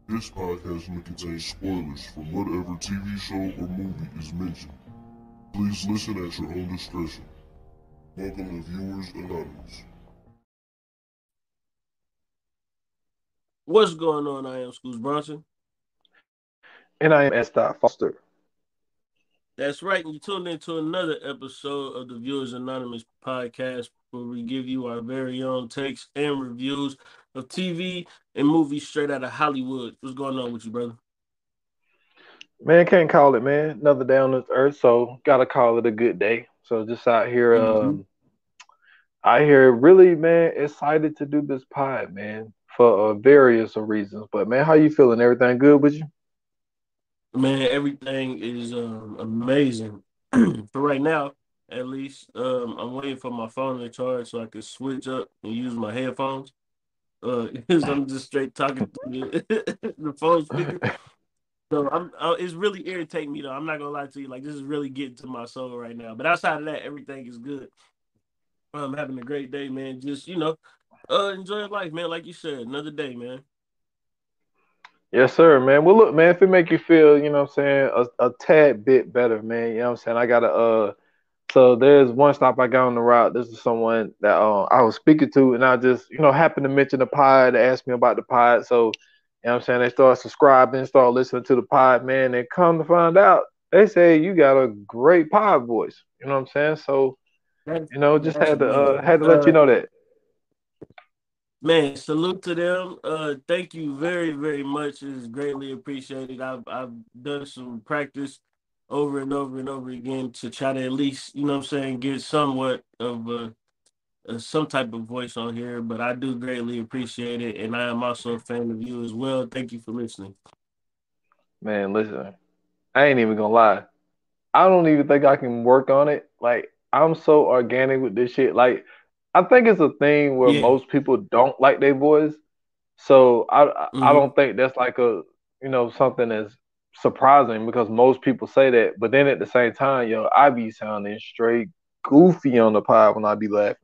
This podcast may contain spoilers from whatever TV show or movie is mentioned. Please listen at your own discretion. Welcome to Viewers Anonymous. What's going on? I am Schools Bronson. And I am S. Foster. That's right. You tuned into another episode of the Viewers Anonymous podcast where we give you our very own takes and reviews of TV and movies straight out of Hollywood. What's going on with you, brother? Man, can't call it, man. Another day on this earth, so gotta call it a good day. So just out here, Mm-hmm. out here, really, man, excited to do this pod, man, for various of reasons. But man, how you feeling? Everything good with you? Man, everything is amazing. For right now, at least, I'm waiting for my phone to charge so I can switch up and use my headphones. Because I'm just straight talking to the phone speaker. So it's really irritating me though. I'm not gonna lie to you. Like this is really getting to my soul right now. But outside of that, everything is good. I'm having a great day, man. Just enjoy life, man. Like you said, another day, man. Yes, sir, man. Well, look, man, if it make you feel, what I'm saying, a tad bit better, man, you know what I'm saying? I gotta So there's one stop I got on the route. This is someone that I was speaking to, and I just happened to mention the pod. They asked me about the pod, so what I'm saying, they start subscribing, start listening to the pod, man. And come to find out, they say you got a great pod voice. You know what I'm saying? So just That's had amazing. to let you know that. Man, salute to them. Thank you very, very much. It's greatly appreciated. I've done some practice over and over and over again to try to at least, you know what I'm saying, get somewhat of some type of voice on here, but I do greatly appreciate it, and I am also a fan of you as well. Thank you for listening. Man, listen, I ain't even gonna lie. I don't even think I can work on it. Like I'm so organic with this shit. Like I think it's a thing where Yeah. most people don't like their voice. So I Hmm. don't think that's like a something that's surprising because most people say that. But then at the same time, I be sounding straight goofy on the pod when I be laughing.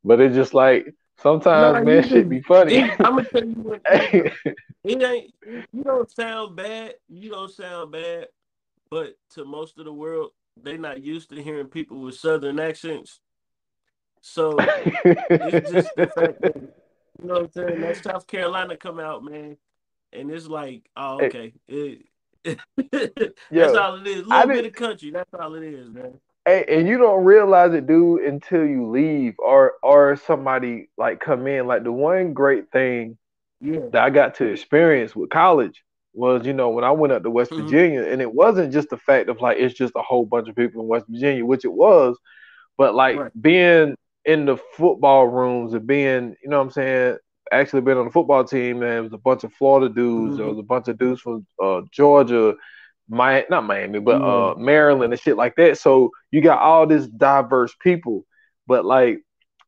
But it's just like No, sometimes, man, you shit just. be funny. I'm gonna tell you what it is. Though. It ain't. You don't sound bad. You don't sound bad. But to most of the world, they not used to hearing people with Southern accents. So it's just the fact that you know what I'm saying. That South Carolina come out, man, and it's like, oh, Hey, okay. That's yo, all it is. A I little did. bit of country. That's all it is, man. Hey, and you don't realize it, dude, until you leave or somebody like come in. Like the one great thing Yeah. that I got to experience with college was, when I went up to West Hmm. Virginia, and it wasn't just the fact of like it's just a whole bunch of people in West Virginia, which it was, but like Right. being in the football rooms and being, what I'm saying, actually being on the football team, and it was a bunch of Florida dudes, there Hmm. was a bunch of dudes from Georgia, not Miami, but Yeah. Maryland and shit like that. So you got all this diverse people, but like,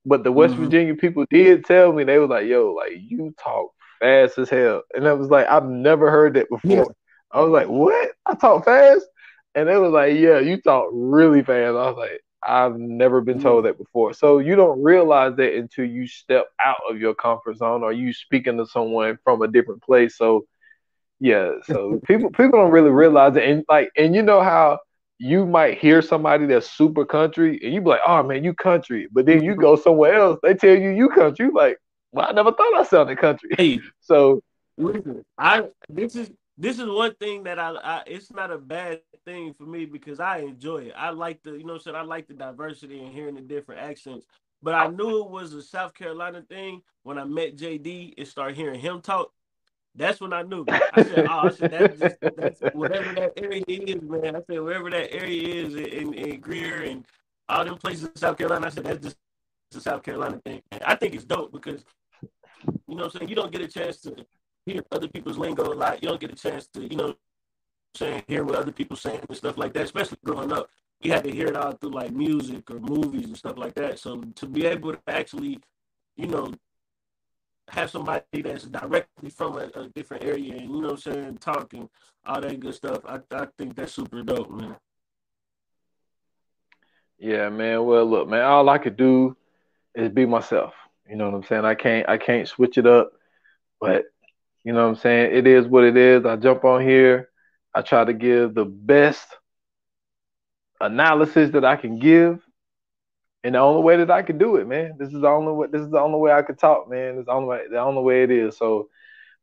but the West Hmm. Virginia people did tell me they was like, "Yo, like you talk fast as hell," and I was like, "I've never heard that Yeah. before." I was like, "What? I talk fast?" And they was like, "Yeah, you talk really fast." I was like, "I've never been Yeah. told that before." So you don't realize that until you step out of your comfort zone or you speaking to someone from a different place. So yeah, so people don't really realize it, and like, and you know how you might hear somebody that's super country, and you be like, "Oh man, you country," but then you Mhm. go somewhere else, they tell you country, you like, "Well, I never thought I sounded country." Hey, So listen. This is one thing that it's not a bad thing for me because I enjoy it. I like the you know what I'm saying. I like the diversity and hearing the different accents. But I knew it was a South Carolina thing when I met JD and started hearing him talk. That's when I knew. I said, "Oh, I said that's whatever that area is, man." I said, "Wherever that area is in Greer and all them places in South Carolina." I said, "That's just a South Carolina thing." And I think it's dope because you know what I'm saying. You don't get a chance to hear other people's lingo a lot. You don't get a chance to saying hear what other people saying and stuff like that. Especially growing up, you had to hear it all through like music or movies and stuff like that. So to be able to actually, you know, have somebody that's directly from a different area and you know what I'm saying, talking all that good stuff. I think that's super dope, man. yeah, man. Well, look, man, all I could do is be myself. You know what I'm saying? I can't switch it up, but You know what I'm saying? It is what it is. I jump on here. I try to give the best analysis that I can give, and the only way that I can do it, man. This is the only way. This is the only way I could talk, man. It's the only way it is. So,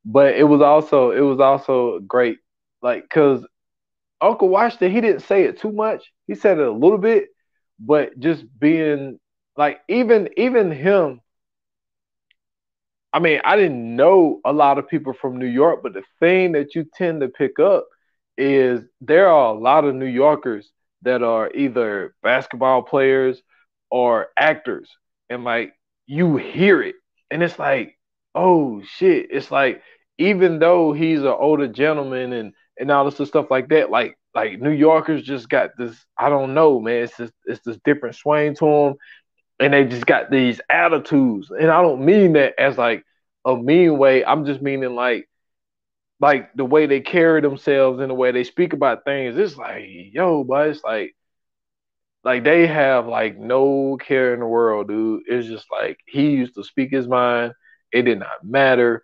but it was also great, like, cause Uncle Washington, he didn't say it too much. He said it a little bit, but just being like, even him. I mean, I didn't know a lot of people from New York, but the thing that you tend to pick up is there are a lot of New Yorkers that are either basketball players or actors. And like you hear it. And it's like, oh shit. It's like even though he's an older gentleman and all this stuff like that, like New Yorkers just got this, I don't know, man. It's this different swing to them, and they just got these attitudes. And I don't mean that as like a mean way. I'm just meaning like the way they carry themselves and the way they speak about things. It's like, yo, but it's like they have like no care in the world, dude. It's just like he used to speak his mind. It did not matter.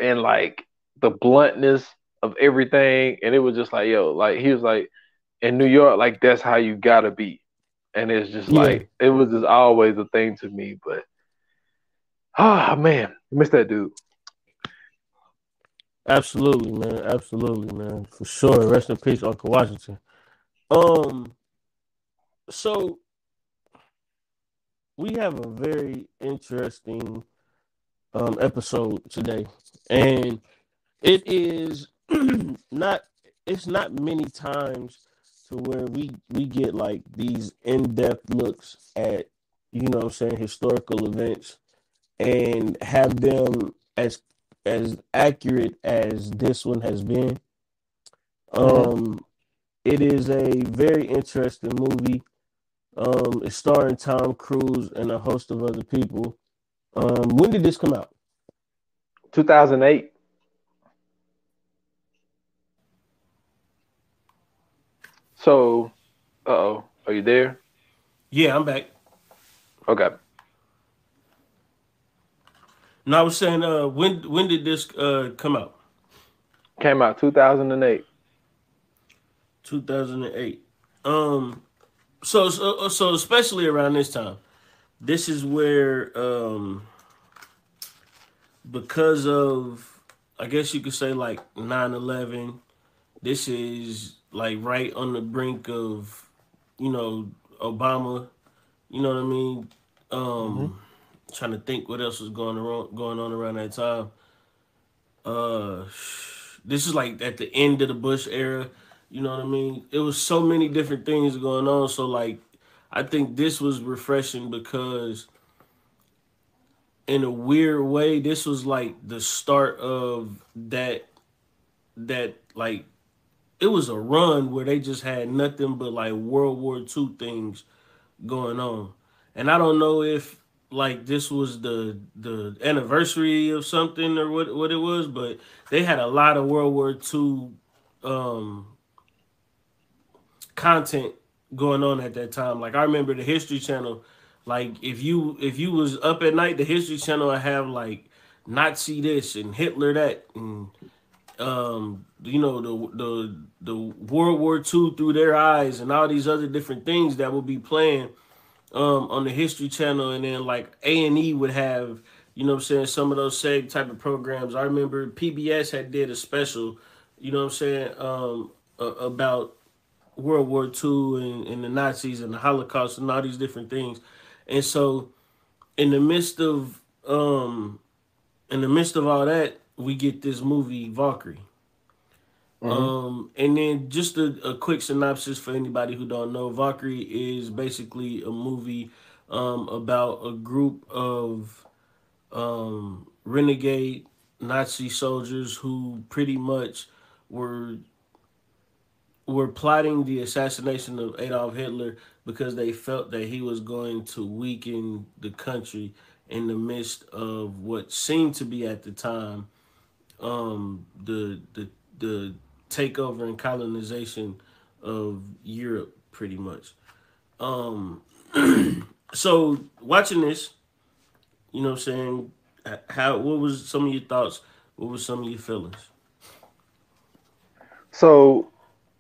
And like the bluntness of everything. And it was just like, yo, like he was like in New York, like that's how you gotta be. And it's just Yeah, like it was just always a thing to me. But ah man, I miss that dude. absolutely, man. Absolutely, man. For sure. Rest in peace, Uncle Washington. Um, so we have a very interesting episode today, and it is not. It's not many times to where we get like these in depth looks at what I'm saying, historical events, and have them as accurate as this one has been. Mm-hmm. Um, it is a very interesting movie. It's starring Tom Cruise and a host of other people. When did this come out? 2008. So, oh, are you there? Yeah, I'm back. Okay, No, I was saying, when did this come out? came out 2008. 2008. Um, so especially around this time, this is where because of, I guess you could say, like 9/11. This is like right on the brink of, you know, Obama. You know what I mean? Mm-hmm. Trying to think what else was going on around that time. Uh, this is like at the end of the Bush era. You know what I mean? It was so many different things going on. So like, I think this was refreshing because, in a weird way, this was like the start of that like it was a run where they just had nothing but like World War II things going on. And I don't know if like this was the anniversary of something or what it was, but they had a lot of World War II um, content going on at that time. Like I remember the History Channel. Like if you was up at night, the History Channel would have like Nazi this and Hitler that, and the World War II through their eyes, and all these other different things that would be playing on the History Channel. And then like A&E would have, what I'm saying, some of those same type of programs. I remember PBS had did a special, what I'm saying, about World War II and the Nazis and the Holocaust and all these different things. And so in the midst of all that, we get this movie Valkyrie. Mm-hmm. And then just a quick synopsis for anybody who don't know. Valkyrie is basically a movie about a group of renegade Nazi soldiers who pretty much were were plotting the assassination of Adolf Hitler because they felt that he was going to weaken the country in the midst of what seemed to be at the time the takeover and colonization of Europe, pretty much. Um, so watching this, what I'm saying, how what was some of your thoughts What was some of your feelings? So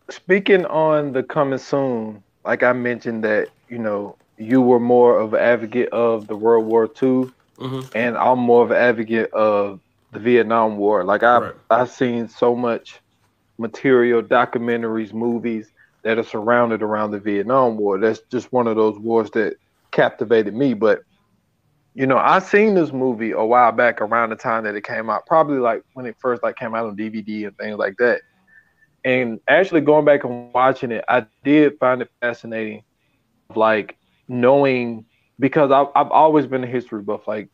speaking on the coming soon, like I mentioned that, you were more of an advocate of the World War II, Mm-hmm. and I'm more of an advocate of the Vietnam War. Like Right. I've seen so much material, documentaries, movies that are surrounded around the Vietnam War. That's just one of those wars that captivated me. But I seen this movie a while back around the time that it came out, probably like when it first like came out on DVD and things like that. And actually going back and watching it, I did find it fascinating of like knowing, because I've always been a history buff. Like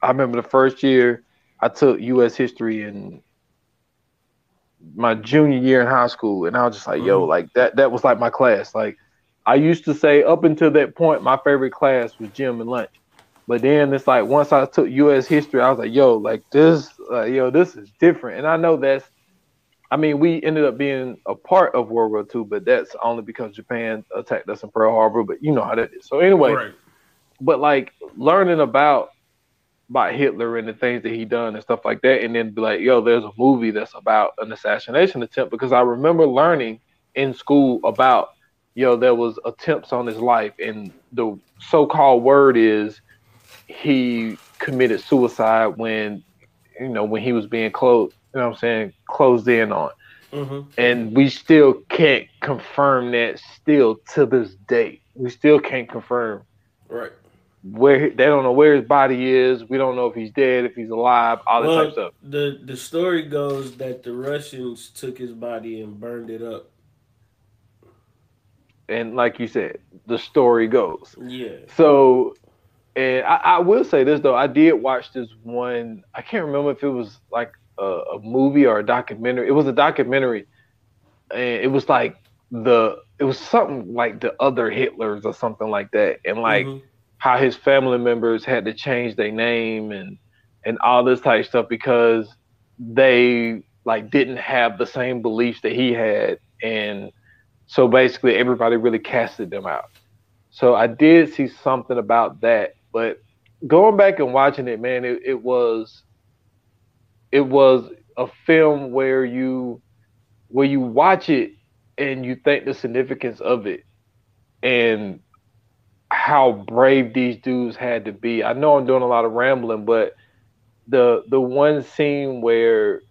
I remember the first year I took U.S. history in my junior year in high school, and I was just like, yo, Mm-hmm. like that was like my class. Like I used to say up until that point, my favorite class was gym and lunch. But then it's like once I took U.S. history, I was like, yo, like this, this is different. And I know that's, I mean, we ended up being a part of World War II, but that's only because Japan attacked us in Pearl Harbor. But you know how that is. So anyway, Right. but like learning about Hitler and the things that he done and stuff like that, and then be like, yo, there's a movie that's about an assassination attempt, because I remember learning in school about, there was attempts on his life, and the so-called word is he committed suicide when he was being closed, what I'm saying, closed in on. Mm-hmm. And we still can't confirm that still to this day. We still can't confirm Right. where, they don't know where his body is. We don't know if he's dead, if he's alive, all that type of Well, stuff. the story goes that the Russians took his body and burned it up. And like you said, the story goes. Yeah. So, and I will say this though, I did watch this one. I can't remember if it was like a movie or a documentary. It was a documentary, and it was something like the other Hitlers or something like that, and like Mm-hmm. how his family members had to change their name and all this type of stuff because they like didn't have the same beliefs that he had, and so basically everybody really casted them out. So I did see something about that, but going back and watching it, man, it was a film where you watch it and you think the significance of it and how brave these dudes had to be. I know I'm doing a lot of rambling, but the one scene where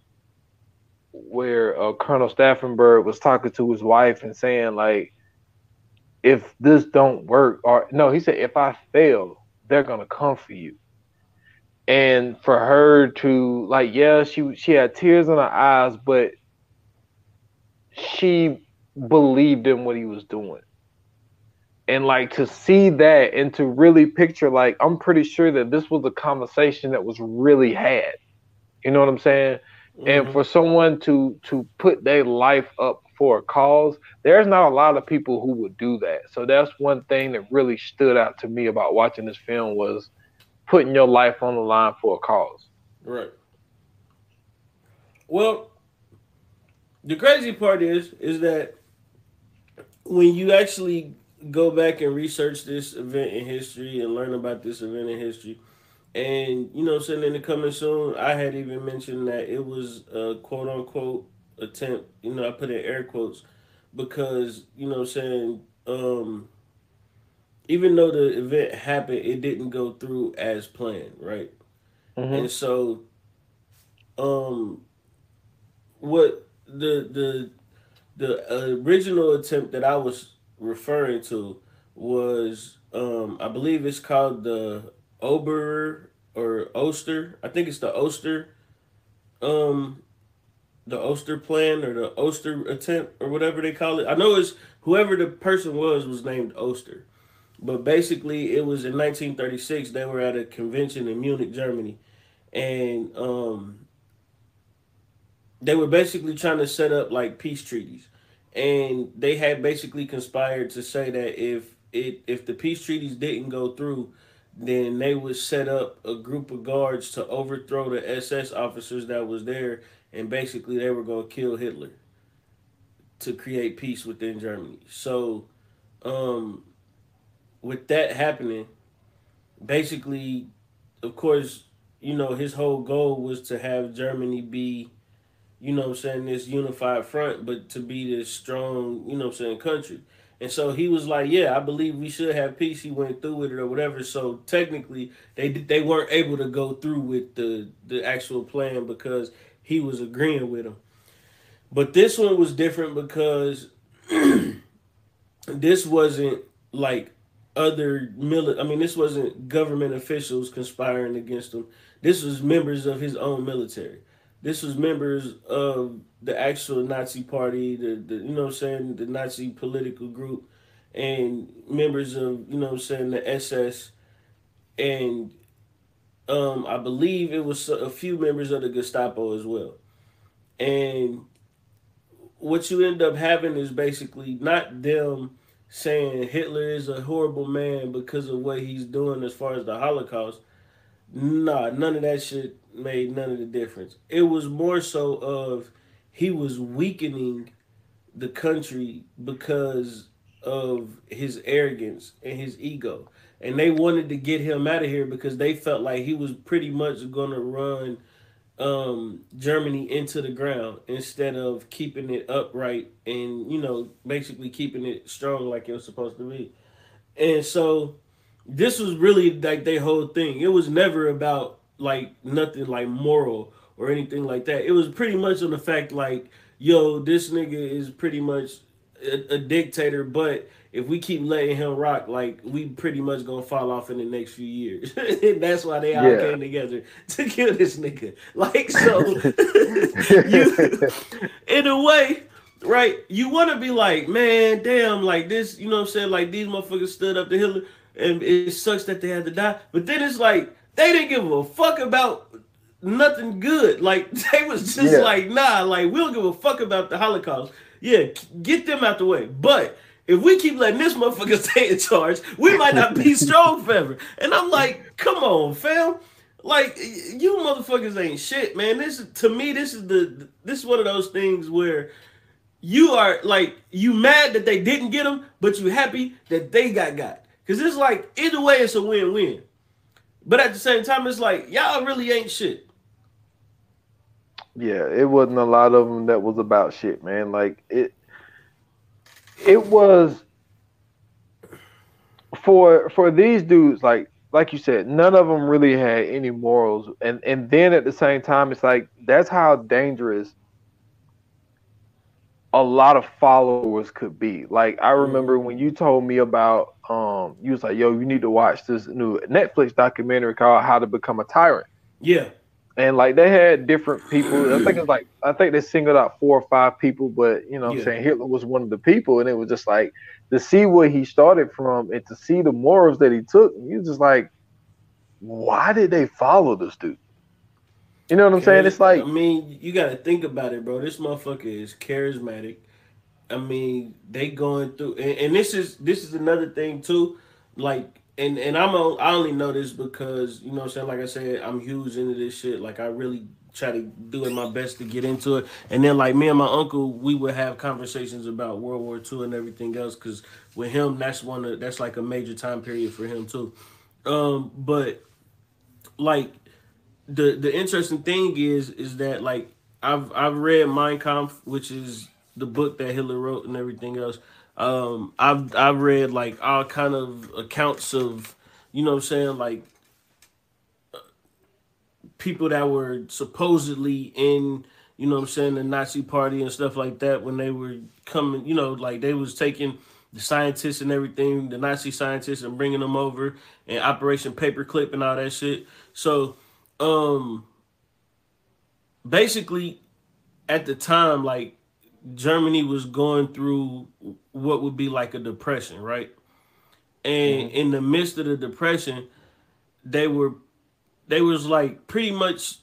Colonel Stauffenberg was talking to his wife and saying like, if this don't work, or no, he said if I fail, they're gonna come for you. And for her to like, yeah, she had tears in her eyes, but she believed in what he was doing. And like to see that and to really picture, like, I'm pretty sure that this was a conversation that was really had. You know what I'm saying? And Mm-hmm. for someone to put their life up for a cause, there's not a lot of people who would do that. So that's one thing that really stood out to me about watching this film was putting your life on the line for a cause. Right. Well, the crazy part is that when you actually go back and research this event in history and learn about this event in history, and saying in the coming soon, I had even mentioned that it was a quote unquote attempt. I put in air quotes because saying even though the event happened, it didn't go through as planned, right? And Hmm. so, um, what the original attempt that I was referring to was, I believe it's called the Ober or Oster. I think it's um, the Oster plan or the Oster attempt or whatever they call it. I know it's whoever the person was named Oster. But basically, it was in 1936. They were at a convention in Munich, Germany, and they were basically trying to set up like peace treaties, and they had basically conspired to say that if the peace treaties didn't go through, then they would set up a group of guards to overthrow the SS officers that was there, and basically they were going to kill Hitler to create peace within Germany. So, um, with that happening, basically, of course. his whole goal was to have Germany be, this unified front, but to be this strong, country. And so he was like, yeah, I believe we should have peace. He went through with it or whatever. So technically, they weren't able to go through with the actual plan because he was agreeing with him. But this one was different because this wasn't like this wasn't government officials conspiring against him. This was members of his own military. This was members of the actual Nazi party, the Nazi political group, and members of, the SS, and I believe it was a few members of the Gestapo as well. And what you end up having is basically not them saying Hitler is a horrible man because of what he's doing as far as the Holocaust. Nah, none of that shit made none of the difference. It was more so of he was weakening the country because of his arrogance and his ego. And they wanted to get him out of here because they felt like he was pretty much going to run Germany into the ground instead of keeping it upright and, basically keeping it strong like it was supposed to be. And so this was really like their whole thing. It was never about like nothing like moral or anything like that. It was pretty much on the fact like, yo, this nigga is pretty much a dictator, but if we keep letting him rock, like we pretty much gonna fall off in the next few years. And that's why they all came together to kill this nigga. Like so, you in a way, right? You want to be like, man, damn, like this, you know what I'm saying? Like these motherfuckers stood up to Hitler, and it sucks that they had to die. But then it's like they didn't give a fuck about nothing good. Like they was just like, nah, like we don't give a fuck about the Holocaust. Yeah, get them out the way. But if we keep letting this motherfucker stay in charge, we might not be strong forever. And I'm like, come on, fam. Like you motherfuckers ain't shit, man. This is one of those things where you are like you mad that they didn't get him, but you happy that they got. Cause it's like either way it's a win-win. But at the same time, it's like y'all really ain't shit. Yeah, it wasn't a lot of them that was about shit, man. Like it was for these dudes, like you said, none of them really had any morals, and then at the same time, it's like that's how dangerous a lot of followers could be. Like I remember when you told me about, you was like, yo, you need to watch this new Netflix documentary called How to Become a Tyrant. Yeah. And like they had different people. I think they singled out 4 or 5 people, but what I'm saying, Hitler was one of the people, and it was just like to see where he started from and to see the morals that he took, you just like, why did they follow this dude? You know what I'm saying? It's like, I mean, you gotta think about it, bro. This motherfucker is charismatic. I mean, they going through, and this is another thing too, like. And I only know this because, you know what I'm saying, like I said, I'm huge into this shit. Like I really try to do my best to get into it. And then like me and my uncle, we would have conversations about World War II and everything else, because with him, that's like a major time period for him too. But like the interesting thing is that like I've read Mein Kampf, which is the book that Hitler wrote and everything else. I've read like all kind of accounts of, you know what I'm saying, like people that were supposedly in, you know what I'm saying, the Nazi party and stuff like that when they were coming, like they was taking the scientists and everything, the Nazi scientists, and bringing them over, and Operation Paperclip and all that shit. So, basically at the time, like Germany was going through what would be like a depression, right? And in the midst of the depression, they was like pretty much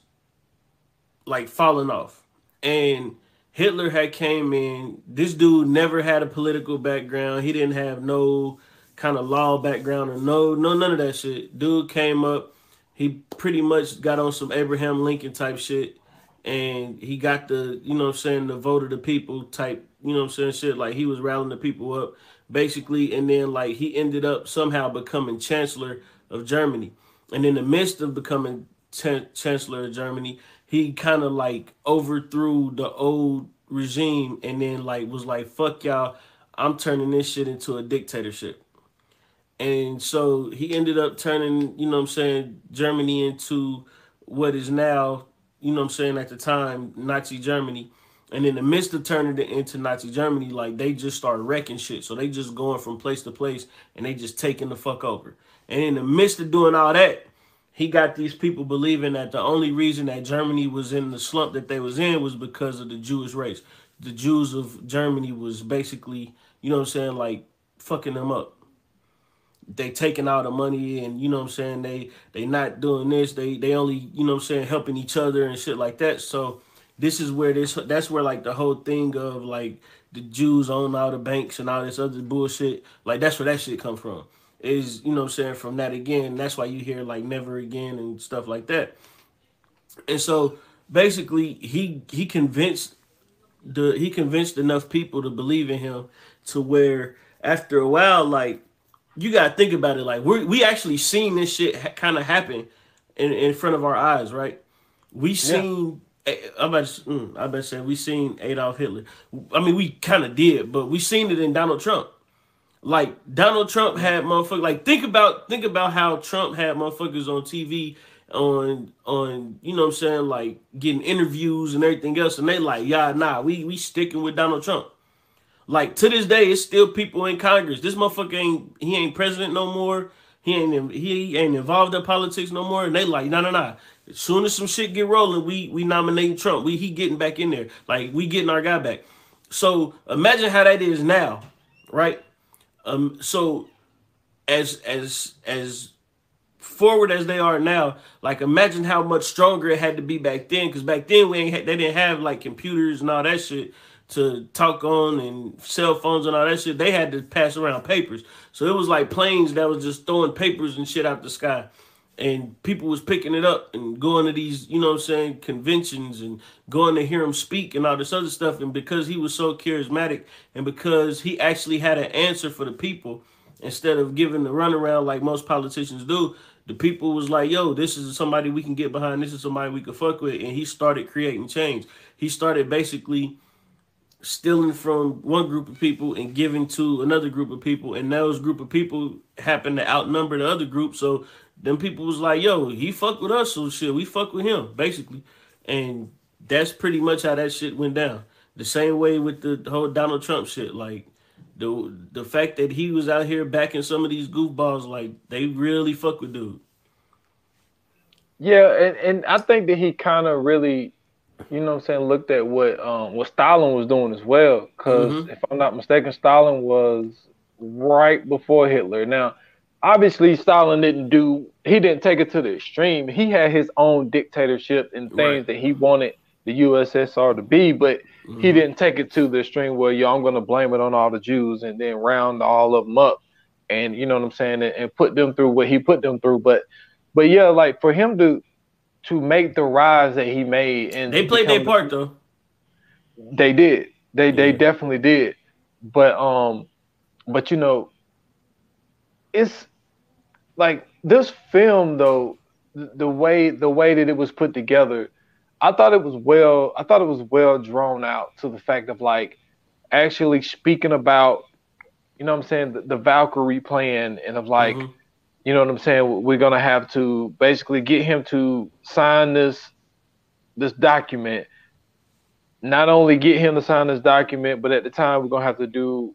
like falling off. And Hitler had came in. This dude never had a political background. He didn't have no kind of law background or no none of that shit. Dude came up. He pretty much got on some Abraham Lincoln type shit. And he got the, you know what I'm saying, the vote of the people type, you know what I'm saying, shit. Like he was rallying the people up, basically. And then like he ended up somehow becoming Chancellor of Germany. And in the midst of becoming chancellor of Germany. He kind of like overthrew the old regime and then like was like, "Fuck y'all, I'm turning this shit into a dictatorship." And so he ended up turning, you know what I'm saying, Germany into what is now, you know what I'm saying, at the time, Nazi Germany. And in the midst of turning it into Nazi Germany, like they just started wrecking shit. So they just going from place to place and they just taking the fuck over. And in the midst of doing all that, he got these people believing that the only reason that Germany was in the slump that they was in was because of the Jewish race. The Jews of Germany was basically, you know what I'm saying, like fucking them up. They taking all the money and you know what I'm saying, they not doing this, they only, you know what I'm saying, helping each other and shit like that. So this is where this that's where like the whole thing of like the Jews own all the banks and all this other bullshit, like that's where that shit come from, is, you know what I'm saying, from that again. That's why you hear like never again and stuff like that. And so basically he convinced enough people to believe in him to where after a while, like, you gotta think about it. Like we actually seen this shit kind of happen in front of our eyes, right? We Yeah. seen. I bet say we seen Adolf Hitler. I mean, we kind of did, but we seen it in Donald Trump. Like Donald Trump had motherfuckers. Like think about how Trump had motherfuckers on TV on you know what I'm saying, like getting interviews and everything else, and they like, yeah, nah, we sticking with Donald Trump. Like to this day, it's still people in Congress. This motherfucker ain't president no more. He ain't involved in politics no more. And they like, no. As soon as some shit get rolling, we nominating Trump. He getting back in there. Like we getting our guy back. So imagine how that is now, right? So as forward as they are now, like imagine how much stronger it had to be back then. Because back then they didn't have like computers and all that shit to talk on and cell phones and all that shit. They had to pass around papers. So it was like planes that was just throwing papers and shit out the sky. And people was picking it up and going to these, you know what I'm saying, conventions and going to hear him speak and all this other stuff. And because he was so charismatic and because he actually had an answer for the people, instead of giving the runaround like most politicians do, the people was like, yo, this is somebody we can get behind. This is somebody we can fuck with. And he started creating change. He started basically stealing from one group of people and giving to another group of people, and those group of people happen to outnumber the other group. So them people was like, yo, he fuck with us, so shit, we fuck with him, basically. And that's pretty much how that shit went down. The same way with the whole Donald Trump shit. Like the fact that he was out here backing some of these goofballs, like they really fuck with dude. Yeah, and I think that he kind of really, you know what I'm saying, looked at what Stalin was doing as well. Because Mm-hmm. if I'm not mistaken, Stalin was right before Hitler. Now, obviously, Stalin he didn't take it to the extreme. He had his own dictatorship and Right. things that he wanted the USSR to be, but he Mm-hmm. didn't take it to the extreme where, yo, I'm going to blame it on all the Jews and then round all of them up and, you know what I'm saying, and put them through what he put them through. But yeah, like for him to make the rise that he made and They to played their become part though. they did. They Yeah. definitely did. But you know, it's like this film though, the way that it was put together, I thought it was well drawn out to the fact of like actually speaking about, you know what I'm saying, the Valkyrie plan and of like, Mm-hmm. you know what I'm saying, we're gonna have to basically get him to sign this document. Not only get him to sign this document, but at the time we're gonna have to do,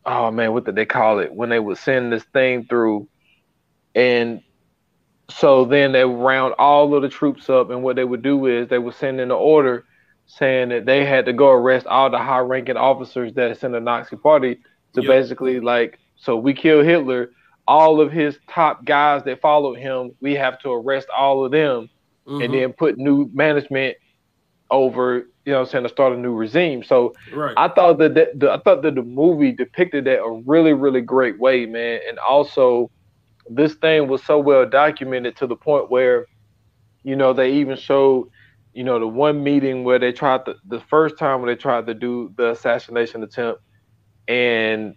oh man, what did they call it when they would send this thing through? And so then they would round all of the troops up, and what they would do is they would send in an order saying that they had to go arrest all the high-ranking officers that is in the Nazi Party to Yep. basically like, so we kill Hitler, all of his top guys that followed him, we have to arrest all of them, and Mm-hmm. then put new management over, you know what I'm saying, to start a new regime. So Right. I thought that the movie depicted that a really, really great way, man. And also this thing was so well documented to the point where, you know, they even showed, you know, the one meeting where they tried the first time when they tried to do the assassination attempt, and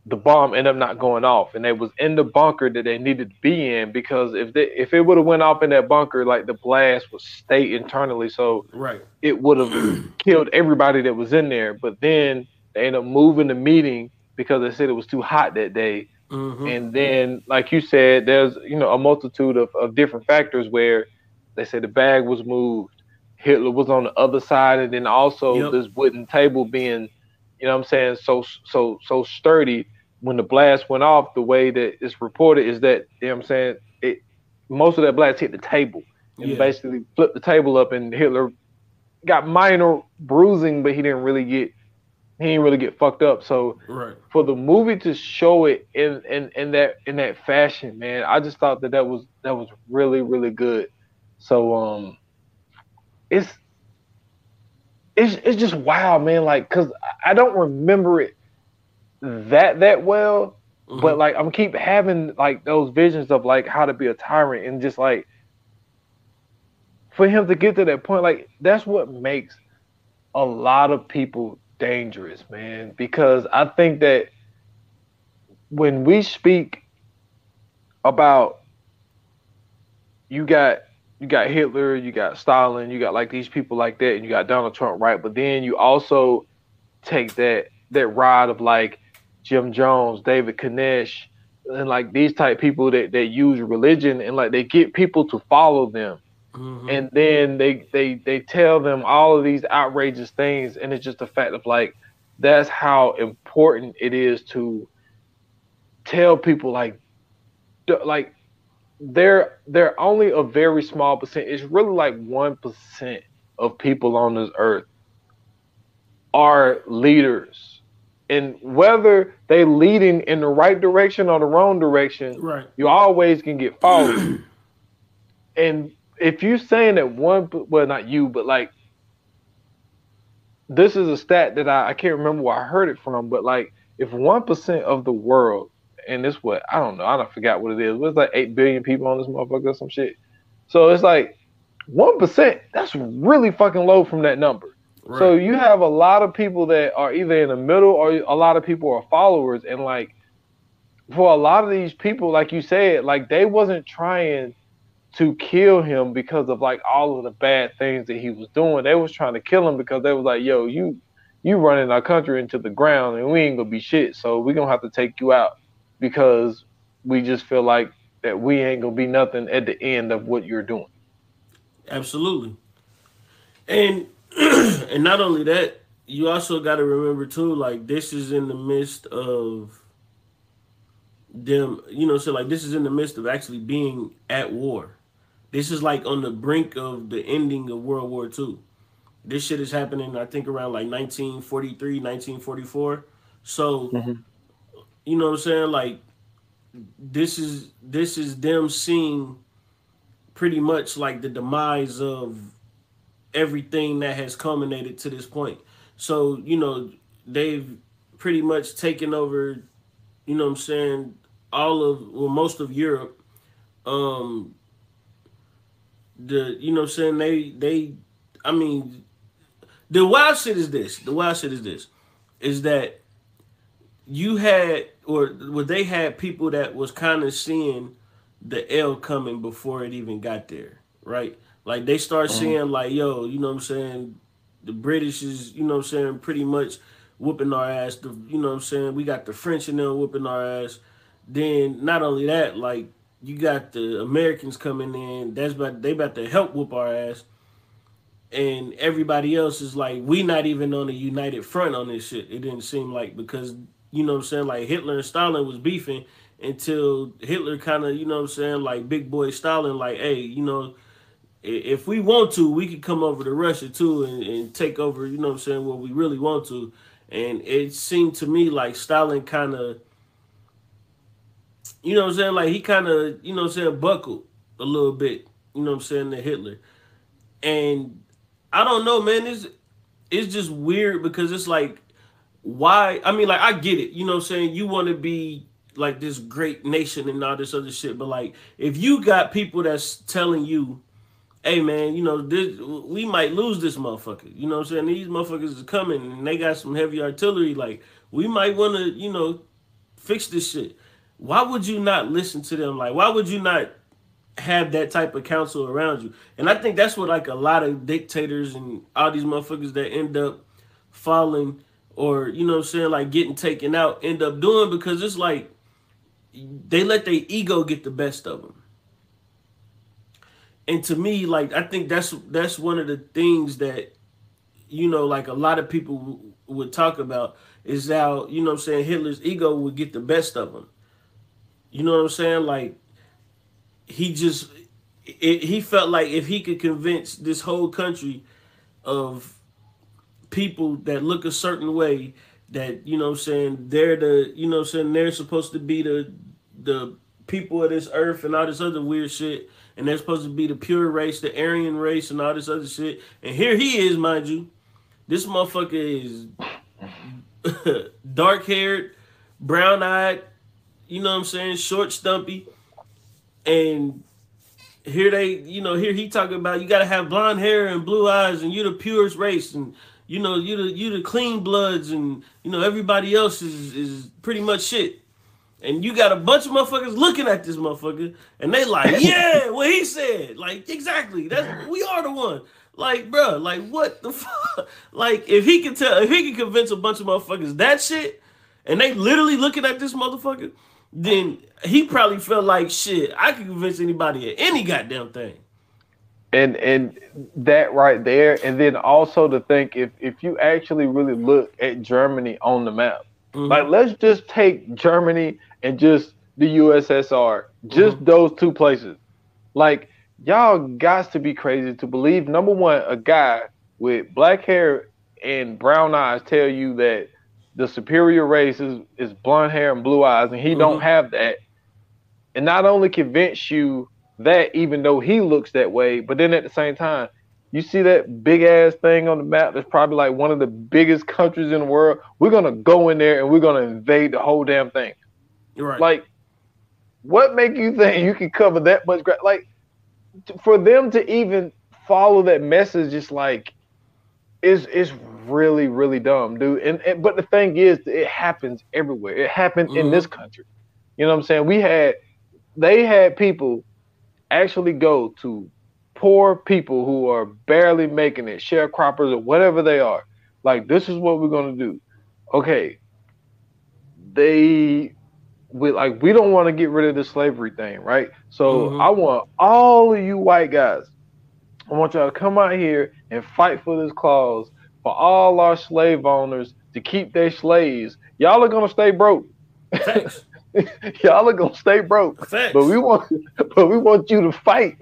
the bomb ended up not going off, and they was in the bunker that they needed to be in, because if it would have went off in that bunker, like the blast would stay internally, so Right. it would have killed everybody that was in there. But then they ended up moving the meeting because they said it was too hot that day. Mm-hmm. And then, like you said, there's a multitude of different factors where they said the bag was moved, Hitler was on the other side, and then also Yep. this wooden table being, what I'm saying, so sturdy. When the blast went off, the way that it's reported is that, what I'm saying, it most of that blast hit the table and Yeah. basically flipped the table up, and Hitler got minor bruising, but he didn't really get fucked up. So Right. for the movie to show it in that fashion, man, I just thought that was really really good. So it's it's just wild, man. Like, cause I don't remember it that well, but Mm-hmm. like I'm keep having like those visions of like how to be a tyrant, and just like for him to get to that point, like that's what makes a lot of people dangerous, man. Because I think that when we speak about, you got you got Hitler, you got Stalin, you got like these people like that, and you got Donald Trump, right? But then you also take that ride of like Jim Jones, David Koresh, and like these type people that use religion, and like they get people to follow them, Mm-hmm. and then they tell them all of these outrageous things, and it's just the fact of like that's how important it is to tell people like they're only a very small percent. It's really like 1% of people on this earth are leaders, and whether they leading in the right direction or the wrong direction, Right. you always can get followers. And if you're saying that well, not you, but like this is a stat that I can't remember where I heard it from, but like if 1% of the world, and this what I don't know, I don't forgot what it is. It's like 8 billion people on this motherfucker or some shit. So it's like 1%. That's really fucking low from that number. So Right. you have a lot of people that are either in the middle, or a lot of people are followers, and like for a lot of these people, like you said, like they wasn't trying to kill him because of like all of the bad things that he was doing. They was trying to kill him because they was like, yo, you running our country into the ground, and we ain't gonna be shit. So we gonna have to take you out because we just feel like that we ain't gonna be nothing at the end of what you're doing. Absolutely. And and not only that, you also got to remember too, like this is in the midst of them. So like this is in the midst of actually being at war. This is like on the brink of the ending of World War II. This shit is happening, I think, around like 1943, 1944. So, Mm-hmm. you know what I'm saying? Like this is them seeing pretty much like the demise of everything that has culminated to this point. So, they've pretty much taken over, what I'm saying, most of Europe. Um what I'm saying, they I mean, the wild shit is this. The wild shit is this. Is that you had or well they had people that was kind of seeing the L coming before it even got there, right? Like they start Mm-hmm. seeing like, yo, you know what I'm saying, the British is, what I'm saying, pretty much whooping our ass. You know what I'm saying, we got the French in there whooping our ass. Then not only that, like you got the Americans coming in. They about to help whoop our ass, and everybody else is like, we not even on a united front on this shit. It didn't seem like, because what I'm saying, like Hitler and Stalin was beefing until Hitler kind of, what I'm saying, like big boy Stalin, like, hey, if we want to, we could come over to Russia too and take over, what I'm saying, what we really want to. And it seemed to me like Stalin kind of, what I'm saying, like he kind of, what I'm saying, buckled a little bit, what I'm saying, to Hitler. And I don't know, man. It's just weird because it's like, why? I mean, like I get it. You know what I'm saying? You want to be like this great nation and all this other shit, but like if you got people that's telling you, hey man, we might lose this motherfucker. You know what I'm saying? These motherfuckers is coming and they got some heavy artillery. Like we might want to, fix this shit. Why would you not listen to them? Like, why would you not have that type of counsel around you? And I think that's what like a lot of dictators and all these motherfuckers that end up falling or, you know what I'm saying, like getting taken out end up doing, because it's like they let their ego get the best of them. And to me, like, I think that's one of the things that, you know, like a lot of people would talk about is how, you know what I'm saying, Hitler's ego would get the best of him. You know what I'm saying? Like, he felt like if he could convince this whole country of people that look a certain way, that, you know what I'm saying, they're the, you know what I'm saying, they're supposed to be the people of this earth and all this other weird shit, and they're supposed to be the pure race, the Aryan race, and all this other shit. And here he is, mind you. This motherfucker is dark-haired, brown-eyed, you know what I'm saying, short, stumpy. And here he talking about you got to have blonde hair and blue eyes, and you're the purest race, and, you know, you the clean bloods, and, you know, everybody else is pretty much shit. And you got a bunch of motherfuckers looking at this motherfucker, and they like, yeah, what he said. Like, exactly. We are the one. Like, bro, like, what the fuck? Like, if he can convince a bunch of motherfuckers that shit, and they literally looking at this motherfucker, then he probably felt like, shit, I can convince anybody of any goddamn thing. And that right there, and then also to think if you actually really look at Germany on the map, like, let's just take Germany and just the USSR, just those two places. Like, y'all got to be crazy to believe, number one, a guy with black hair and brown eyes tell you that the superior race is blonde hair and blue eyes, and he don't have that. And not only convince you that, even though he looks that way, but then at the same time, you see that big ass thing on the map that's probably like one of the biggest countries in the world. We're going to go in there and we're going to invade the whole damn thing. Right. Like, what make you think you can cover that much ground? Like, for them to even follow that message, it's like, it's really, really dumb, dude. And but the thing is, it happens everywhere. It happened in this country. You know what I'm saying? They had people actually go to poor people who are barely making it, sharecroppers or whatever they are. Like, this is what we're gonna do. Okay. We don't want to get rid of the slavery thing, right? So I want all of you white guys, I want y'all to come out here and fight for this clause for all our slave owners to keep their slaves. Y'all are gonna stay broke. Thanks. Y'all are gonna stay broke. Thanks. But we want you to fight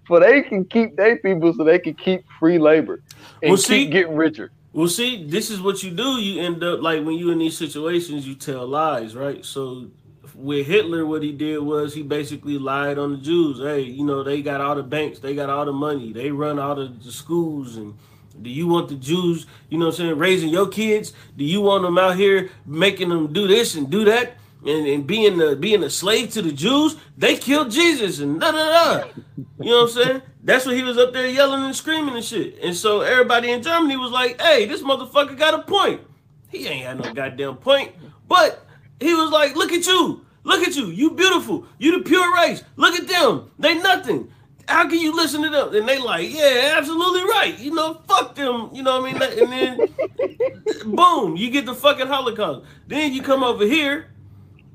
for they can keep their people so they can keep free labor and keep getting richer. Well, see, this is what you do. You end up, like, when you in these situations, you tell lies, right? So with Hitler, what he did was he basically lied on the Jews. Hey, you know, they got all the banks, they got all the money, they run all the schools, and do you want the Jews, you know what I'm saying, raising your kids? Do you want them out here making them do this and do that? And being a slave to the Jews? They killed Jesus and da-da-da. You know what I'm saying? That's what he was up there yelling and screaming and shit. And so everybody in Germany was like, hey, this motherfucker got a point. He ain't had no goddamn point. But he was like, look at you. Look at you. You beautiful. You the pure race. Look at them. They nothing. How can you listen to them? And they like, yeah, absolutely right. You know, fuck them. You know what I mean? And then, boom, you get the fucking Holocaust. Then you come over here.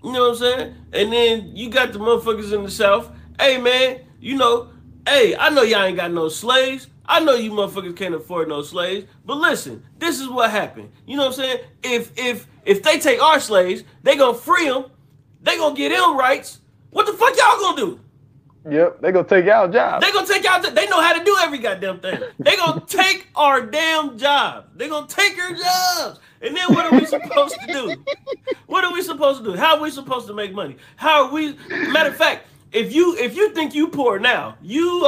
You know what I'm saying? And then you got the motherfuckers in the South. Hey, man, you know, hey, I know y'all ain't got no slaves. I know you motherfuckers can't afford no slaves. But listen, this is what happened. You know what I'm saying? If they take our slaves, they gonna free them. They gonna get them rights. What the fuck y'all gonna do? Yep, they gonna take our job. They gonna take out. They know how to do every goddamn thing. They gonna take our damn jobs. They gonna take our jobs. And then what are we supposed to do? What are we supposed to do? How are we supposed to make money? How are we? Matter of fact, if you think you poor now, you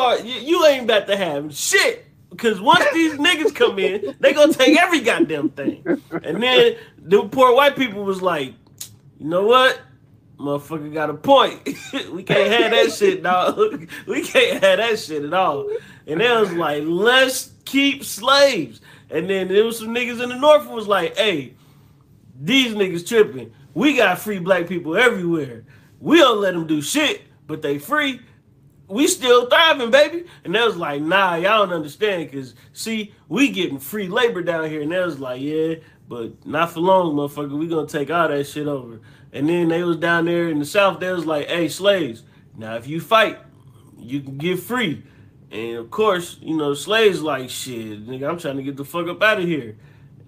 ain't about to have shit. Because once these niggas come in, they gonna take every goddamn thing. And then the poor white people was like, you know what? Motherfucker got a point. We can't have that shit, dog. We can't have that shit at all. And they was like, let's keep slaves. And then there was some niggas in the North who was like, hey, these niggas tripping. We got free black people everywhere. We don't let them do shit, but they free. We still thriving, baby. And they was like, nah, y'all don't understand, because, see, we getting free labor down here. And they was like, yeah, but not for long, motherfucker. We gonna take all that shit over. And then they was down there in the South, they was like, hey, slaves, now if you fight, you can get free. And, of course, you know, slaves like, shit, nigga, I'm trying to get the fuck up out of here.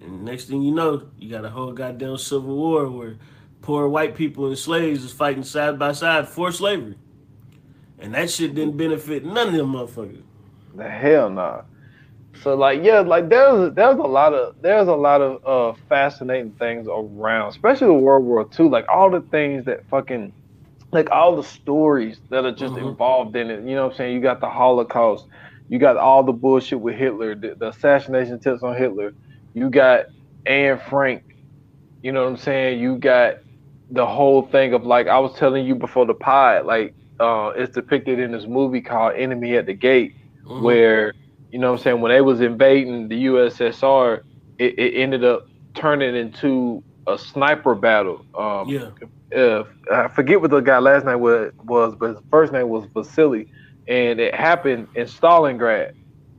And next thing you know, you got a whole goddamn civil war where poor white people and slaves is fighting side by side for slavery. And that shit didn't benefit none of them motherfuckers. The hell nah. So like yeah, like there's a lot of fascinating things around, especially World War II. Like all the things that fucking like all the stories that are just involved in it. You know what I'm saying? You got the Holocaust, you got all the bullshit with Hitler, the assassination attempts on Hitler. You got Anne Frank. You know what I'm saying? You got the whole thing of like I was telling you before the pod, like it's depicted in this movie called Enemy at the Gate, where, you know what I'm saying, when they was invading the USSR, it ended up turning into a sniper battle. I forget what the guy last name was, but his first name was Vasily, and it happened in Stalingrad,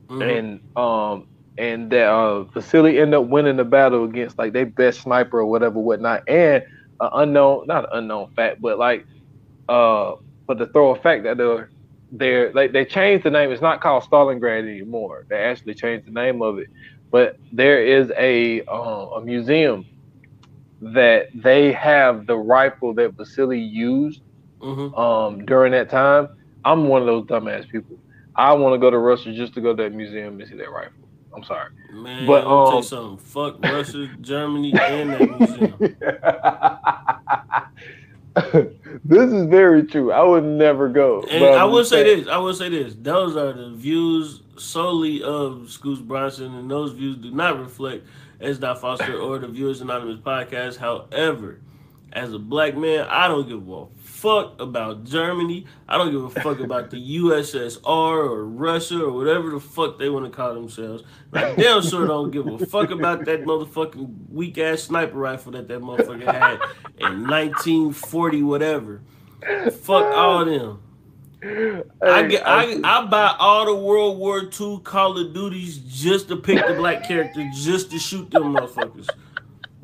and that Vasily ended up winning the battle against like their best sniper or whatnot, and not an unknown fact, but like but to throw a fact that they changed the name. It's not called Stalingrad anymore. They actually changed the name of it. But there is a museum that they have the rifle that Vasily used during that time. I'm one of those dumbass people. I want to go to Russia just to go to that museum and see that rifle. I'm sorry, man. But I'll tell you something. Fuck Russia, Germany, and that museum. This is very true. I would never go. And I will say this. Those are the views solely of Scoots Bronson, and those views do not reflect S. Foster or the Viewers Anonymous podcast. However, as a black man, I don't give a fuck about Germany. I don't give a fuck about the USSR or Russia or whatever the fuck they want to call themselves. I damn sure don't give a fuck about that motherfucking weak ass sniper rifle that motherfucker had in 1940 whatever. Fuck all them. I buy all the World War II Call of Duties just to pick the black character, just to shoot them motherfuckers.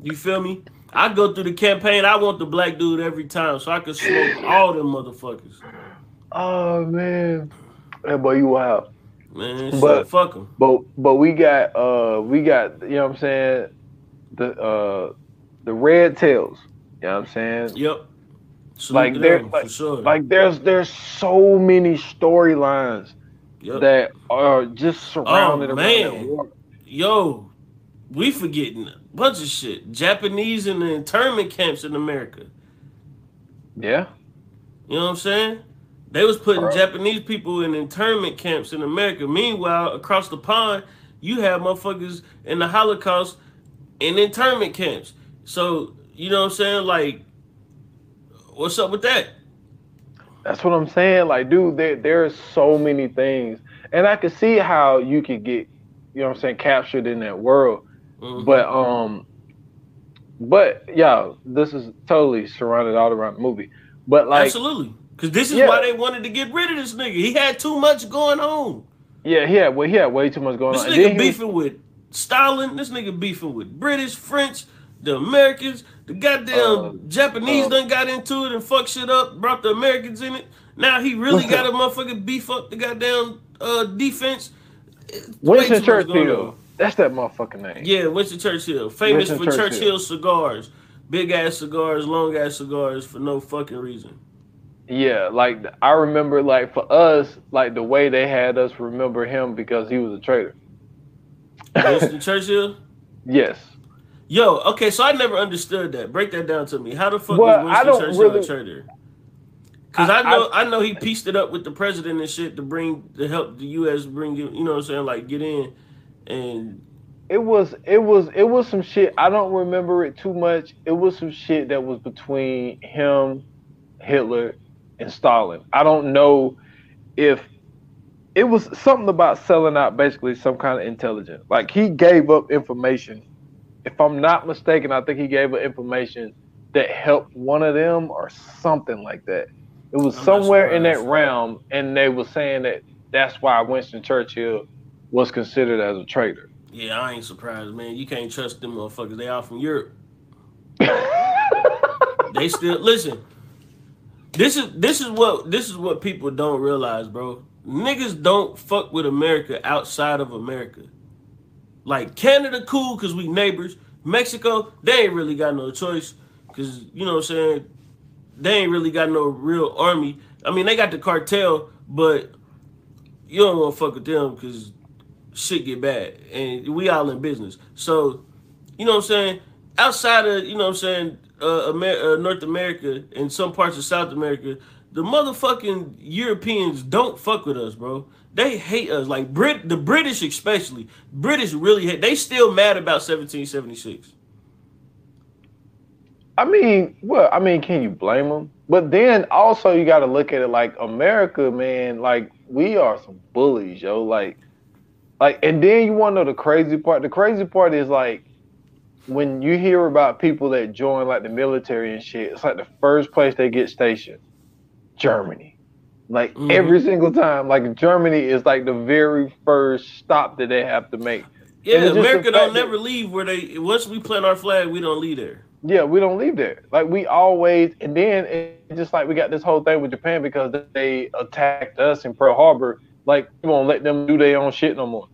You feel me? I go through the campaign. I want the black dude every time, so I can smoke all them motherfuckers. Oh man, that boy, you wild. Man, but fuck them. But we got you know what I'm saying, the red tails. You know what I'm saying? Yep. Like for sure. Like there's so many storylines that are just surrounded around that war. Yo, we forgetting a bunch of shit. Japanese in the internment camps in America. Yeah. You know what I'm saying? They was putting Japanese people in internment camps in America. Meanwhile, across the pond, you have motherfuckers in the Holocaust in internment camps. So, you know what I'm saying? Like, what's up with that? That's what I'm saying. Like, dude, there's so many things. And I could see how you could get, you know what I'm saying, captured in that world. But yeah, this is totally surrounded all around the movie. But like, absolutely, because this is why they wanted to get rid of this nigga. He had too much going on. Yeah, he had way too much going on. This nigga beefing with Stalin. This nigga beefing with British, French, the Americans. The goddamn Japanese done got into it and fucked shit up. Brought the Americans in it. Now he really got a motherfucking beef up the goddamn defense. Winston Churchill. That's that motherfucking name. Yeah, Winston Churchill. Famous for Churchill cigars. Big ass cigars, long ass cigars for no fucking reason. Yeah, like I remember, like for us, like the way they had us remember him because he was a traitor. Winston Churchill? Yes. Yo, okay, so I never understood that. Break that down to me. How the fuck was Winston Churchill a traitor? Because I know he pieced it up with the president and shit to help the U.S. bring, you know what I'm saying, like get in. And it was some shit. I don't remember it too much. It was some shit that was between him, Hitler, and Stalin. I don't know if it was something about selling out basically some kind of intelligence. Like he gave up information. If I'm not mistaken, I think he gave up information that helped one of them or something like that. It was I'm not somewhere in that surprised. realm, and they were saying that that's why Winston Churchill was considered as a traitor. Yeah, I ain't surprised, man. You can't trust them motherfuckers. They all from Europe. They still listen. This is what people don't realize, bro. Niggas don't fuck with America outside of America. Like Canada, cool because we neighbors. Mexico, they ain't really got no choice because you know what I'm saying. They ain't really got no real army. I mean, they got the cartel, but you don't want to fuck with them because shit get bad, and we all in business. So, you know what I'm saying? Outside of, you know what I'm saying, North America and some parts of South America, the motherfucking Europeans don't fuck with us, bro. They hate us. Like the British especially. British really hate. They still mad about 1776. I mean, can you blame them? But then also you got to look at it like America, man. Like we are some bullies, yo. And then you want to know the crazy part. The crazy part is like when you hear about people that join like the military and shit. It's like the first place they get stationed, Germany. Like every single time, like Germany is like the very first stop that they have to make. And Yeah, it's just the America don't fact never that leave where they. Once we plant our flag, we don't leave there. yeah, we don't leave there. Like we always, and then it's just like we got this whole thing with Japan because they attacked us in Pearl Harbor. Like we won't let them do their own shit no more.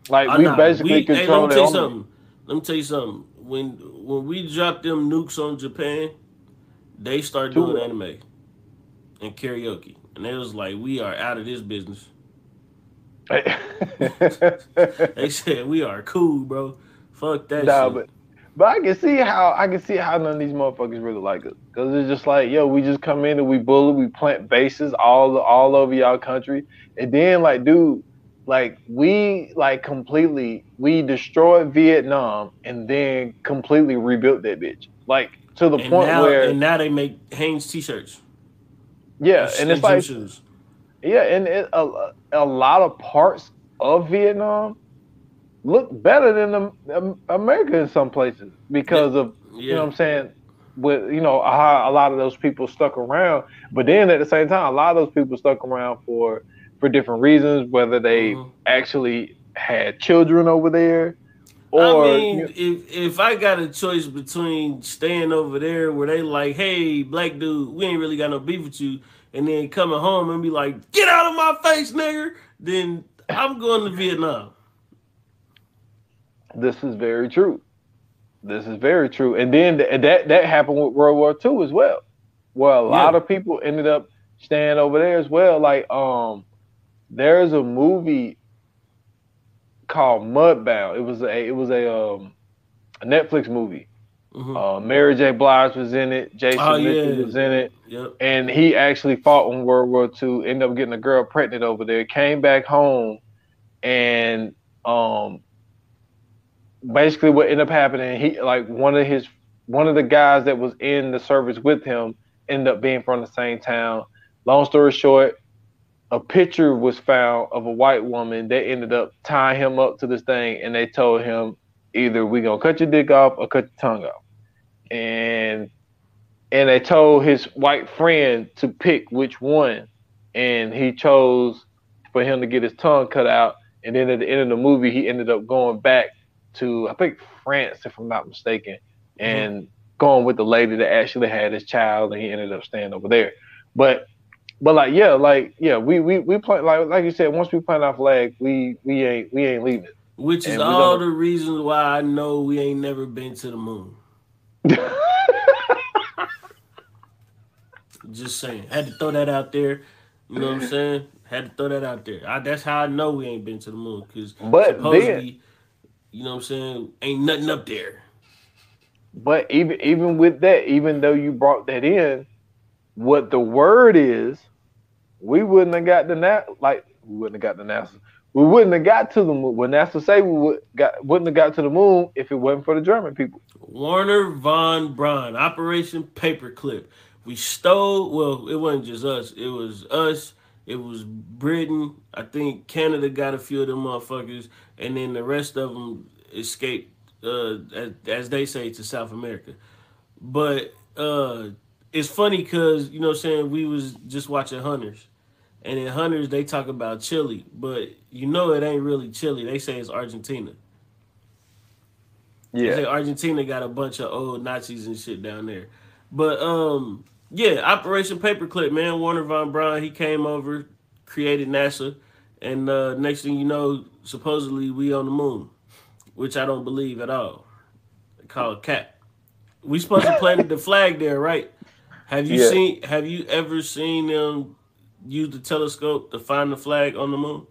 Like Oh we nah, basically we. Hey, let control me their tell you army. something. Let me tell you something. When we dropped them nukes on Japan, they started Too doing well. anime and karaoke, and they was like, "We are out of this business." They said we are cool, bro. Fuck that Nah, shit. but I can see how none of these motherfuckers really like us because it's just like yo, we just come in and we bully, we plant bases all over y'all country, and then like dude, like we like completely we destroyed Vietnam and then completely rebuilt that bitch like to the And point now where and now they make Hanes t-shirts yeah, and it's and gym like shoes. yeah, and a lot of parts of Vietnam look better than America in some places That, because of you know yeah. what I'm saying with you know how a lot of those people stuck around, but then at the same time a lot of those people stuck around for different reasons, whether they hmm actually had children over there I or mean, if I got a choice between staying over there where they like, hey, black dude, we ain't really got no beef with you, and then coming home and be like, get out of my face, nigger, then I'm going to Vietnam. this is very true. This is very true, and then that happened with World War II as well, where a Yeah. lot of people ended up staying over there as well. Like there's a movie called Mudbound. A Netflix movie. hmm Mary J. Blige was in it. Oh Jason Mitchell yeah. was in it, Yep. and he actually fought in World War II. Ended up getting a girl pregnant over there. Came back home, and um, basically what ended up happening, he like one of the guys that was in the service with him ended up being from the same town. Long story short, a picture was found of a white woman that ended up tying him up to this thing, and they told him either we gonna cut your dick off or cut your tongue off. And they told his white friend to pick which one, and he chose for him to get his tongue cut out. And then at the end of the movie, he ended up going back to I think France, if I'm not mistaken, hmm and going with the lady that actually had his child, and he ended up staying over there. But like yeah, we plant like you said. Once we plant our flag, we ain't leaving it, Which is and we're all gonna. the reasons why I know we ain't never been to the moon. Just saying. Had to throw that out there. You know what I'm saying? Had to throw that out there. That's how I know we ain't been to the moon. Because but then, supposedly, you know what I'm saying, ain't nothing up there. but even with that, even though you brought that in, what the word is, we wouldn't have got the we wouldn't have got the NASA. We wouldn't have got to the moon. When NASA say wouldn't have got to the moon if it wasn't for the German people. Warner Von Braun, Operation Paperclip. We stole, well, it wasn't just us. It was us. It was Britain. I think Canada got a few of them motherfuckers. And then the rest of them escaped, as they say, to South America. But it's funny because you know what I'm saying we was just watching Hunters, and in Hunters they talk about Chile, but you know it ain't really Chile. They say it's Argentina. They Yeah, say Argentina got a bunch of old Nazis and shit down there. But yeah, Operation Paperclip, man. Warner von Braun, he came over, created NASA, and next thing you know, supposedly we on the moon, which I don't believe at all. They call it cap. We supposed to plant the flag there, right? Have you yeah, seen? Have you ever seen them use the telescope to find the flag on the moon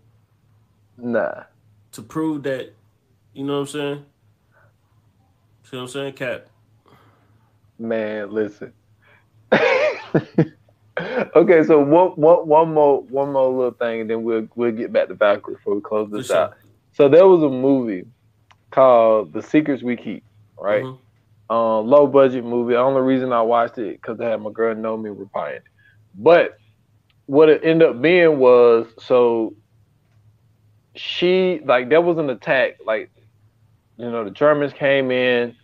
nah, to prove that? You know what I'm saying? See what I'm saying, Cap? man. Listen. Okay, so one more little thing, and then we'll get back to Valkyrie before we close For this out. sure. So there was a movie called The Secrets We Keep, right? Mm-hmm. Low budget movie. The only reason I watched it because I had my girl know me replying. But what it ended up being was so she like there was an attack. Like the Germans came in.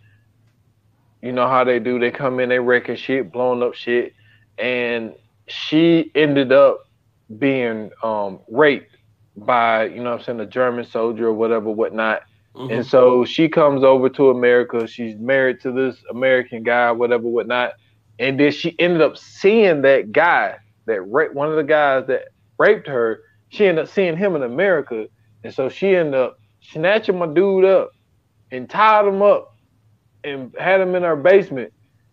You know how they do. They come in, they wrecking shit, blowing up shit, and she ended up being raped by what I'm saying, a German soldier or whatever, whatnot. And Mm-hmm. so she comes over to America. She's married to this American guy, whatever, whatnot. And then she ended up seeing that guy that raped one of the guys that raped her. She ended up seeing him in America, and so she ended up snatching my dude up and tied him up and had him in her basement.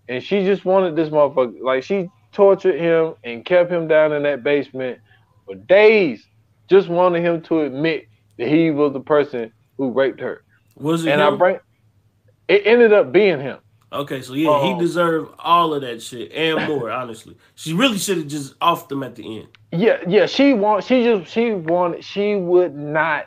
And she just wanted this motherfucker. Like she tortured him and kept him down in that basement for days. Just wanted him to admit that he was the person who raped her. Was it And him? it ended up being him. Okay, so yeah, he Um, deserved all of that shit and more. Honestly, she really should have just offed him at the end. yeah. She would not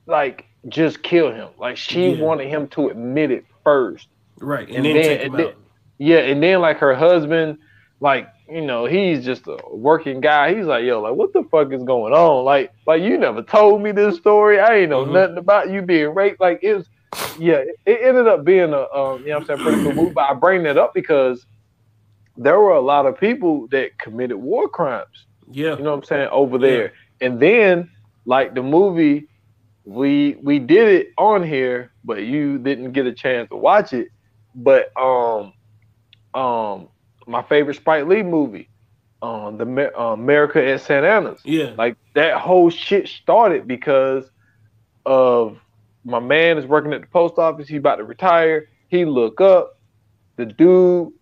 like just kill him. Like she Yeah, wanted him to admit it first. right, and And then then, take him and then out. yeah, and then like her husband, like he's just a working guy. He's like, yo, like what the fuck is going on? Like you never told me this story. I ain't know Mm-hmm. nothing about you being raped. Like it was, yeah, it ended up being a what I'm saying, pretty cool movie. But I bring that up because there were a lot of people that committed war crimes. Yeah, You know what I'm saying, over yeah. there. And then like the movie, we did it on here, but you didn't get a chance to watch it. But um my favorite Spike Lee movie, the America at St. Anna's. Yeah. Like that whole shit started because of my man is working at the post office. He about to retire. He look up the dude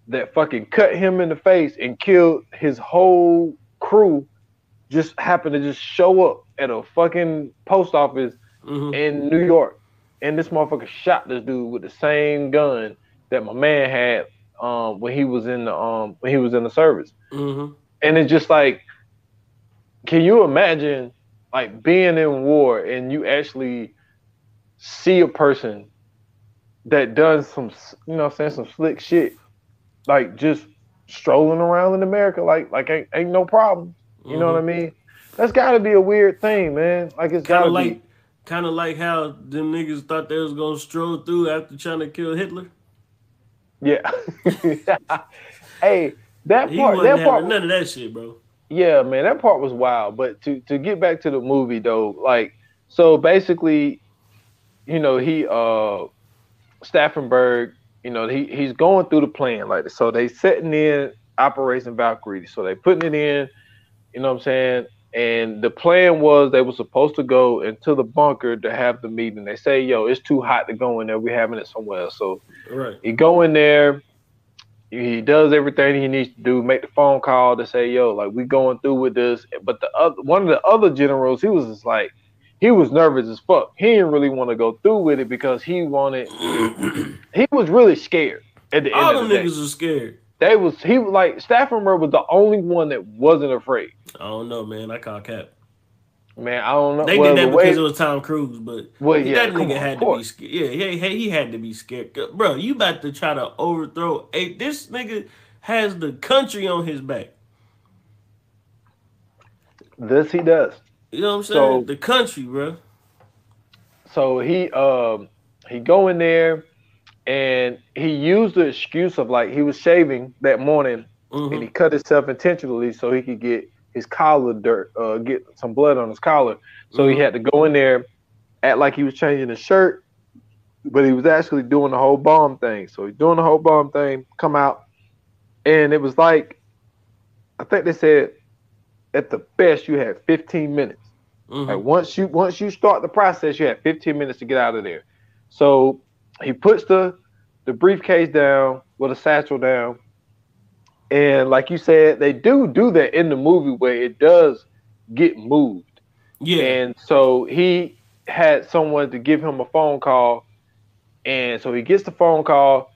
that fucking cut him in the face and killed his whole crew. Just happened to just show up at a fucking post office Mm-hmm. in New York, and this motherfucker shot this dude with the same gun that my man had when he was in the service. Mm-hmm. And it's just like, can you imagine like being in war and you actually see a person that does some what I'm saying, some slick shit, like just strolling around in America like ain't no problem. You know what I Mm-hmm. mean? That's got to be a weird thing, man. Like it's got Kind to of like, be. kind of like how them niggas thought they was gonna stroll through after trying to kill Hitler. Yeah. Hey, that He part, wasn't that part, having none of that shit, bro. yeah, man, that part was wild. But to get back to the movie though, like, so basically, he Staffenberg, he's going through the plan, like, so they setting in Operation Valkyrie, so they putting it in, you know what I'm saying. And the plan was they were supposed to go into the bunker to have the meeting. They say, yo, it's too hot to go in there. We're having it somewhere else. So Right. he go in there. He does everything he needs to do, make the phone call to say, yo, like we going through with this. But one of the other generals, he was just like, he was nervous as fuck. He didn't really want to go through with it because he was really scared at the end All of the them day. niggas are scared. He was like, Stafford was the only one that wasn't afraid. I don't know, man. I call cap. Man, I don't know. They did Well, that because it was Tom Cruise, but yeah, that come nigga on, had of to be course. scared. Yeah, he had to be scared. Bro, you about to try to overthrow. This nigga has the country on his back. This he does. You know what I'm saying? So The country, bro. so he go in there. and he used the excuse of like he was shaving that morning, and he Mm-hmm. cut himself intentionally so he could get his collar dirt, get some blood on his collar. So he Mm-hmm. had to go in there, act like he was changing his shirt, but he was actually doing the whole bomb thing. So he's doing the whole bomb thing, come out, and it was like I think they said at the best you had 15 minutes. Like Mm-hmm. once you start the process, you have 15 minutes to get out of there. So he puts the briefcase down with a satchel down, and like you said, they do that in the movie where it does get moved. Yeah. And so he had someone to give him a phone call, and so he gets the phone call.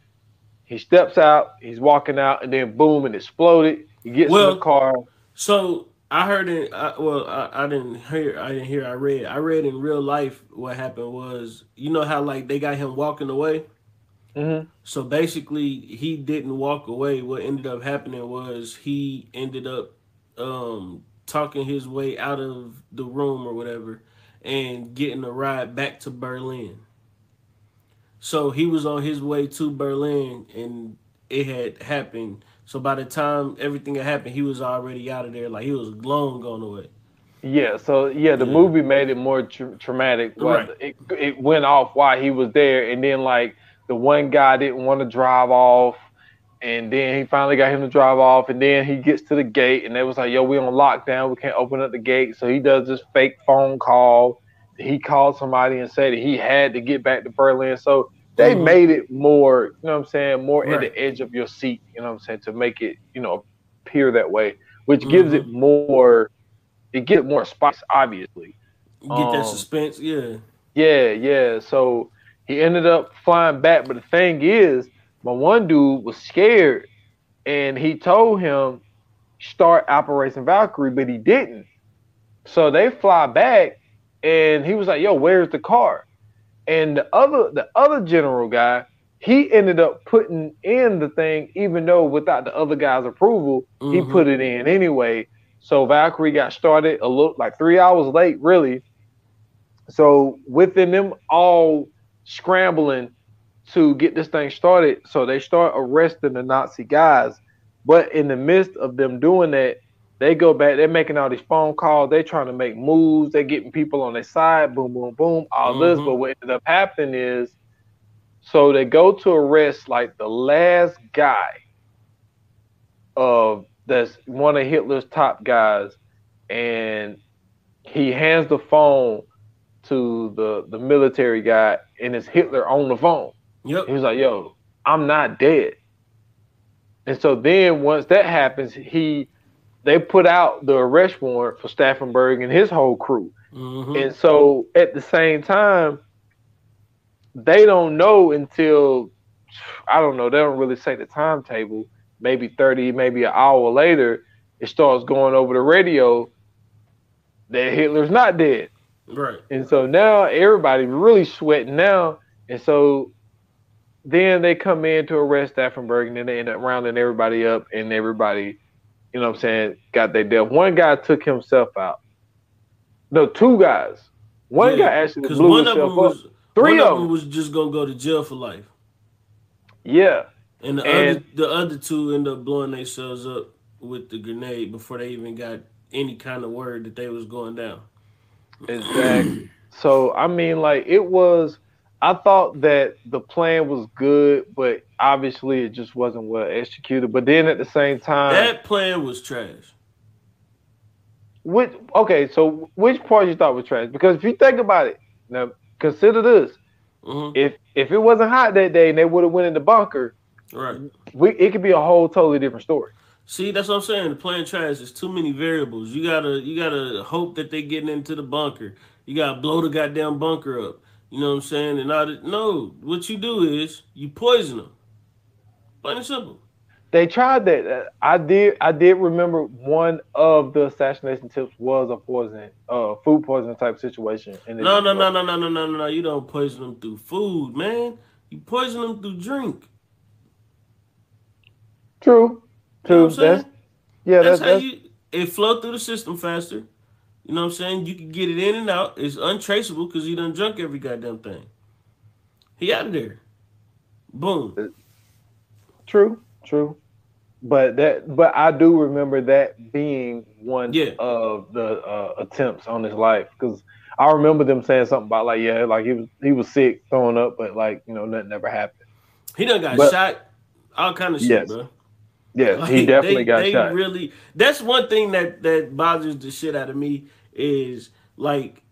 He steps out, he's walking out, and then boom, it exploded. He gets in the Well, car. so I heard it. I didn't hear. I didn't hear. I read. I read in real life what happened was, you know how like they got him walking away. Hmm. So basically, he didn't walk away. What ended up happening was he ended up talking his way out of the room or whatever, and getting a ride back to Berlin. So he was on his way to Berlin, and it had happened. So by the time everything had happened, he was already out of there. Like he was long gone away. Yeah, so yeah, the Yeah. movie made it more traumatic. Well, Right. it went off while he was there, and then like the one guy didn't want to drive off, and then he finally got him to drive off, and then he gets to the gate, and they was like, "Yo, we on lockdown, we can't open up the gate." So he does this fake phone call. He called somebody and said that he had to get back to Berlin. So they Mm-hmm. made it more, you know what I'm saying, more at Right. the edge of your seat, you know what I'm saying, to make it, appear that way, which gives it Mm-hmm. more it gets more spice, obviously. Get that Um, suspense. Yeah. yeah, yeah. So he ended up flying back, but the thing is, my one dude was scared, and he told him start Operation Valkyrie, but he didn't. So they fly back, and he was like, "Yo, where's the car?" And the other general guy, he ended up putting in the thing, even though without the other guy's approval, he Mm-hmm. put it in anyway. So Valkyrie got started a little like 3 hours late, really. So within them all scrambling to get this thing started, so they start arresting the Nazi guys. But in the midst of them doing that, they go back, they're making all these phone calls, they're trying to make moves, they're getting people on their side, boom, boom, boom, all this. Mm-hmm. But what ended up happening is so they go to arrest like the last guy of that's one of Hitler's top guys, and he hands the phone to the military guy, and it's Hitler on the phone. He Yep. was like, "Yo, I'm not dead." And so then once that happens, they put out the arrest warrant for Staffenberg and his whole crew. Mm-hmm. And so at the same time, they don't know until I don't know, they don't really say the timetable, maybe 30, maybe an hour later, it starts going over the radio that Hitler's not dead. Right. And so now everybody's really sweating now. And so then they come in to arrest Staffenberg, and then they end up rounding everybody up, and everybody, what I'm saying, got their death. One guy took himself out. No, two guys. One Yeah. guy actually Because blew himself up. one Three of of them them. was just gonna go to jail for life, Yeah. and And the other two end up blowing themselves up with the grenade before they even got any kind of word that they was going down. exactly. So, I mean, like, I thought that the plan was good, but obviously it just wasn't well executed. But then at the same time, That plan was trash. which part you thought was trash? Because if you think about it, now consider this: Mm-hmm. if it wasn't hot that day and they would have went in the bunker, Right. it could be a whole totally different story. See, that's what I'm saying. The plan trash is too many variables. You gotta hope that they getting into the bunker. You gotta blow the goddamn bunker up. You know what I'm saying? And no, what you do is you poison them. Plain and simple. They tried that. I did remember one of the assassination tips was a food poisoning type situation, and it No, didn't no, no, work. no, no, no, no, no, no. You don't poison them through food, man. You poison them through drink. True, You know what I'm true. saying? That's how That's it flow through the system faster. You know what I'm saying? You can get it in and out. It's untraceable because he done drunk every goddamn thing. He out of there. Boom. True. But I do remember that being one of the attempts on his life, because I remember them saying something about like he was sick, throwing up, but like nothing ever happened. He done got shot, all kind of shit, Yes, bro. yes, Like he definitely got they shot. really. That's one thing that bothers the shit out of me is like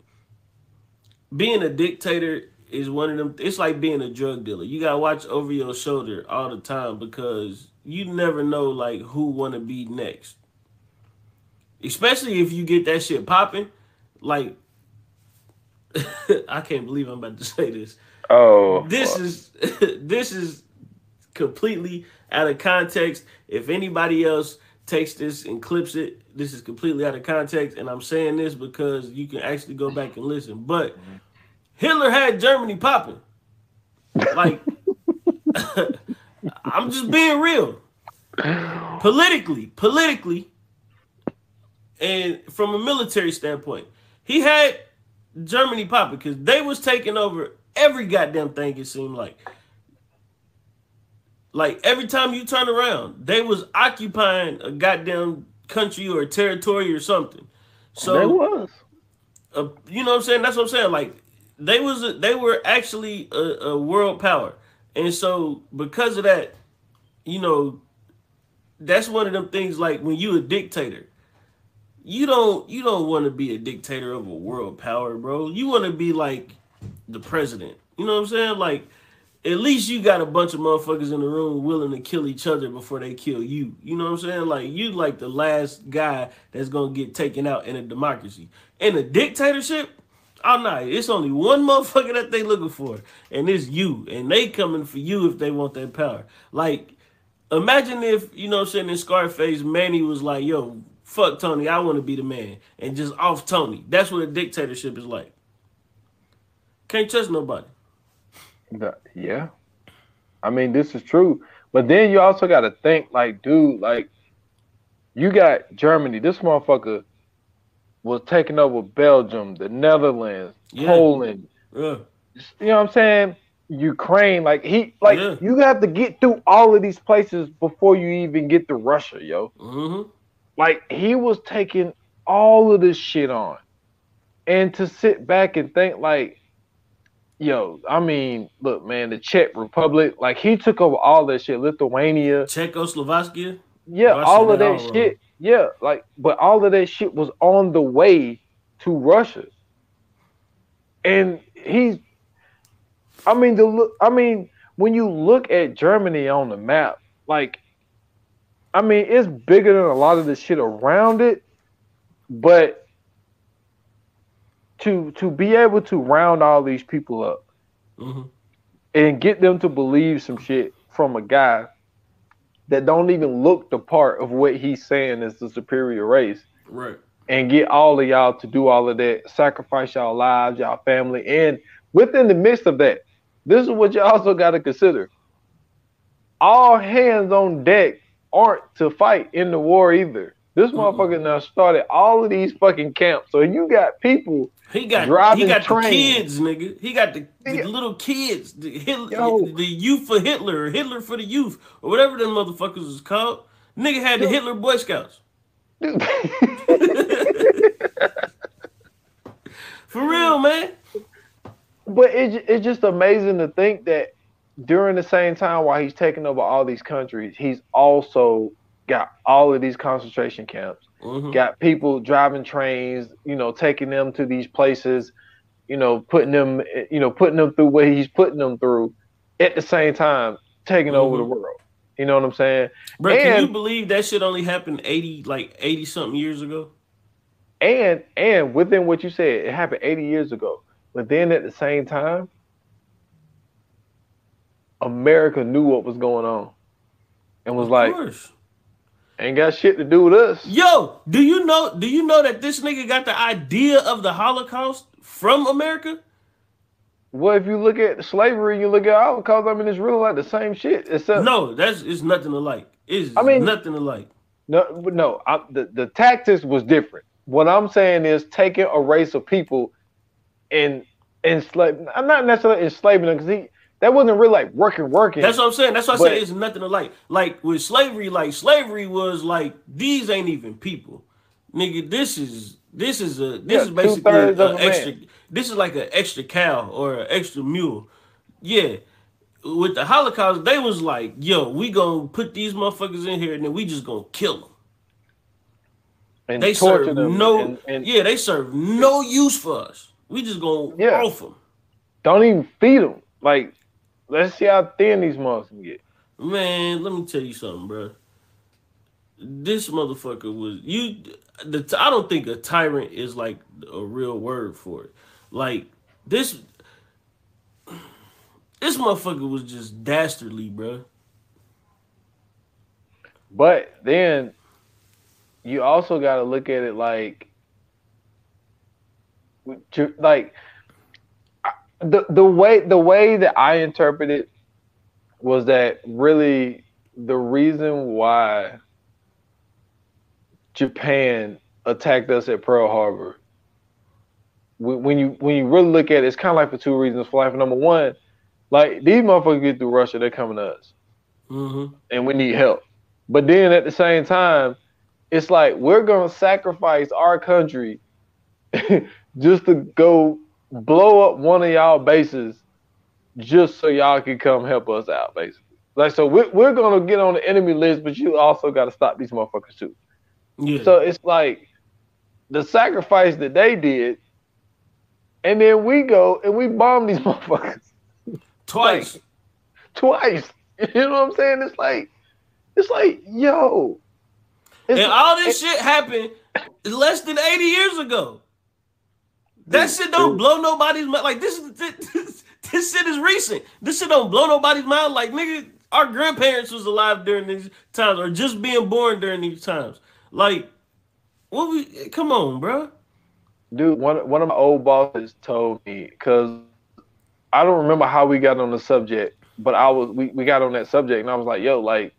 being a dictator is one of them. It's like being a drug dealer. You gotta watch over your shoulder all the time because you never know like who want to be next. Especially if you get that shit popping. Like I can't believe I'm about to say this. Oh, This fuck. is this is completely out of context. If anybody else takes this and clips it, this is completely out of context. And I'm saying this because you can actually go back and listen. But Hitler had Germany popping. Like, I'm just being real. Politically, and from a military standpoint, he had Germany popping because they was taking over every goddamn thing. It seemed like every time you turn around, they was occupying a goddamn country or a territory or something. So There was. you know what I'm saying? That's what I'm saying. Like they were actually a world power, and so because of that, you know, that's one of them things. Like when you a dictator, you don't want to be a dictator of a world power, bro. You want to be like the president. You know what I'm saying? Like at least you got a bunch of motherfuckers in the room willing to kill each other before they kill you. You know what I'm saying? Like you like the last guy that's gonna get taken out in a democracy. In a dictatorship, oh no, it's only one motherfucker that they looking for, and it's you. And they coming for you if they want that power. Like, imagine if, you know what I'm saying, in Scarface, Manny was like, yo, fuck Tony, I want to be the man. And just off Tony. That's what a dictatorship is like. Can't trust nobody. Yeah. I mean, this is true. But then you also got to think, like, dude, like, you got Germany. This motherfucker was taking over Belgium, the Netherlands, Poland. Yeah. You know what I'm saying? Ukraine. Like, you have to get through all of these places before you even get to Russia, yo. Mm-hmm. Like, he was taking all of this shit on. And to sit back and think, like, yo, I mean, look, man, the Czech Republic, like he took over all that shit, Lithuania, Czechoslovakia. yeah, all of that shit, yeah, like, but all of that shit was on the way to Russia, and I mean, when you look at Germany on the map, like, I mean, it's bigger than a lot of the shit around it, but to be able to round all these people up and get them to believe some shit from a guy that don't even look the part of what he's saying is the superior race. Right. And get all of y'all to do all of that, sacrifice y'all lives, y'all family. And within the midst of that, this is what you also got to consider. All hands on deck aren't to fight in the war either. This motherfucker now started all of these fucking camps. So you got people driving trains. The kids, nigga. He got the little kids. The youth for Hitler, or Hitler for the youth, or whatever them motherfuckers is called. Nigga had the Hitler Boy Scouts. For real, man. But it's just amazing to think that during the same time while he's taking over all these countries, he's also got all of these concentration camps, got people driving trains, taking them to these places, putting them through what he's putting them through at the same time, taking over the world. You know what I'm saying? Bro, can you believe that shit only happened 80 something years ago? And within what you said, it happened 80 years ago. But then at the same time, America knew what was going on and was like, ain't got shit to do with us. Yo, do you know that this nigga got the idea of the Holocaust from America? Well, if you look at slavery, you look at Holocaust, I mean, it's really like the same shit. Except no, it's nothing alike. Nothing alike. No, the tactics was different. What I'm saying is taking a race of people and enslaving. I'm not necessarily enslaving them because that wasn't really like working. That's what I'm saying. That's why I but say it's nothing to like. Like with slavery, like slavery was like these ain't even people, nigga. This is basically 2/3 of a a extra. man. This is like an extra cow or an extra mule. Yeah. With the Holocaust, they was like, yo, we gonna put these motherfuckers in here and then we just gonna kill them. And They torture serve them no, and yeah, they serve no use for us. We just gonna yeah, off them. don't even feed them. Like, let's see how thin these monsters can get. Man, let me tell you something, bro. This motherfucker was you. I don't think a tyrant is like a real word for it. Like this, this motherfucker was just dastardly, bro. But then you also got to look at it like the way that I interpret it was that really the reason why Japan attacked us at Pearl Harbor. When you really look at it, it's kind of like for two reasons. For life, number one, like these motherfuckers get through Russia, they're coming to us, and we need help. But then at the same time, it's like we're gonna sacrifice our country just to go blow up one of y'all bases just so y'all can come help us out, basically. Like, so we're gonna get on the enemy list, but you also got to stop these motherfuckers too. Yeah. So it's like the sacrifice that they did, and then we go and we bomb these motherfuckers Twice. Like, twice. You know what I'm saying? It's like, yo. And all this shit happened less than 80 years ago. That shit don't blow nobody's mind. Like this shit is recent. This shit don't blow nobody's mind. Like, nigga, our grandparents was alive during these times or just being born during these times. Like, come on, bro. Dude, one of my old bosses told me, because I don't remember how we got on the subject, but we got on that subject, and I was like, yo, like,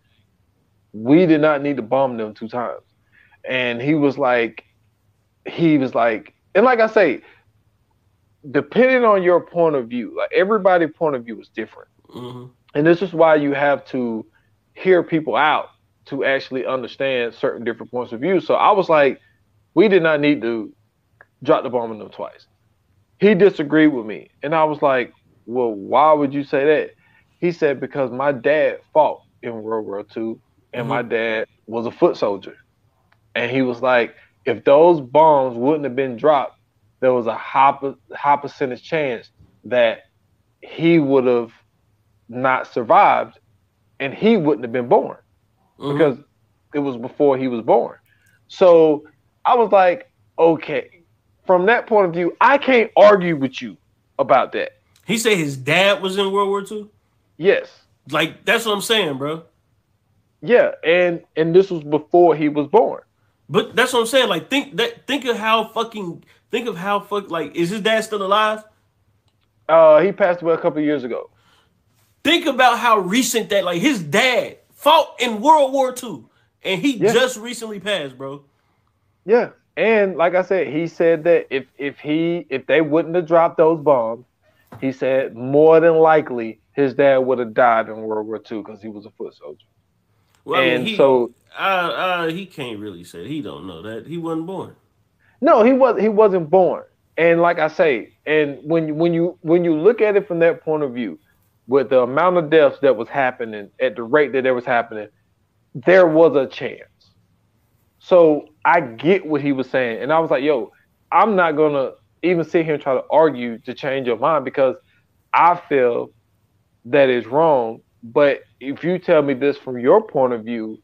we did not need to bomb them 2 times. And he was like, and like I say, depending on your point of view, like everybody's point of view is different. And this is why you have to hear people out to actually understand certain different points of view. So I was like, we did not need to drop the bomb on them twice. He disagreed with me. And I was like, well, why would you say that? He said, because my dad fought in World War II and my dad was a foot soldier. And he was like, if those bombs wouldn't have been dropped, there was a high percentage chance that he would have not survived and he wouldn't have been born because it was before he was born. So I was like, okay, from that point of view, I can't argue with you about that. He said his dad was in World War II? Yes. Like, that's what I'm saying, bro. Yeah, and this was before he was born. But that's what I'm saying. Like, think of how like, is his dad still alive? He passed away a couple of years ago. Think about how recent that, like, his dad fought in World War II and he just recently passed, bro. Yeah. And like I said, he said that if they wouldn't have dropped those bombs, he said more than likely his dad would have died in World War II because he was a foot soldier. Well, I mean, he can't really say he don't know that he wasn't born. No, he wasn't born. And like I say, and when you look at it from that point of view, with the amount of deaths that was happening at the rate that it was happening, there was a chance. So I get what he was saying, and I was like, yo, I'm not gonna even sit here and try to argue to change your mind because I feel that is wrong. But if you tell me this from your point of view,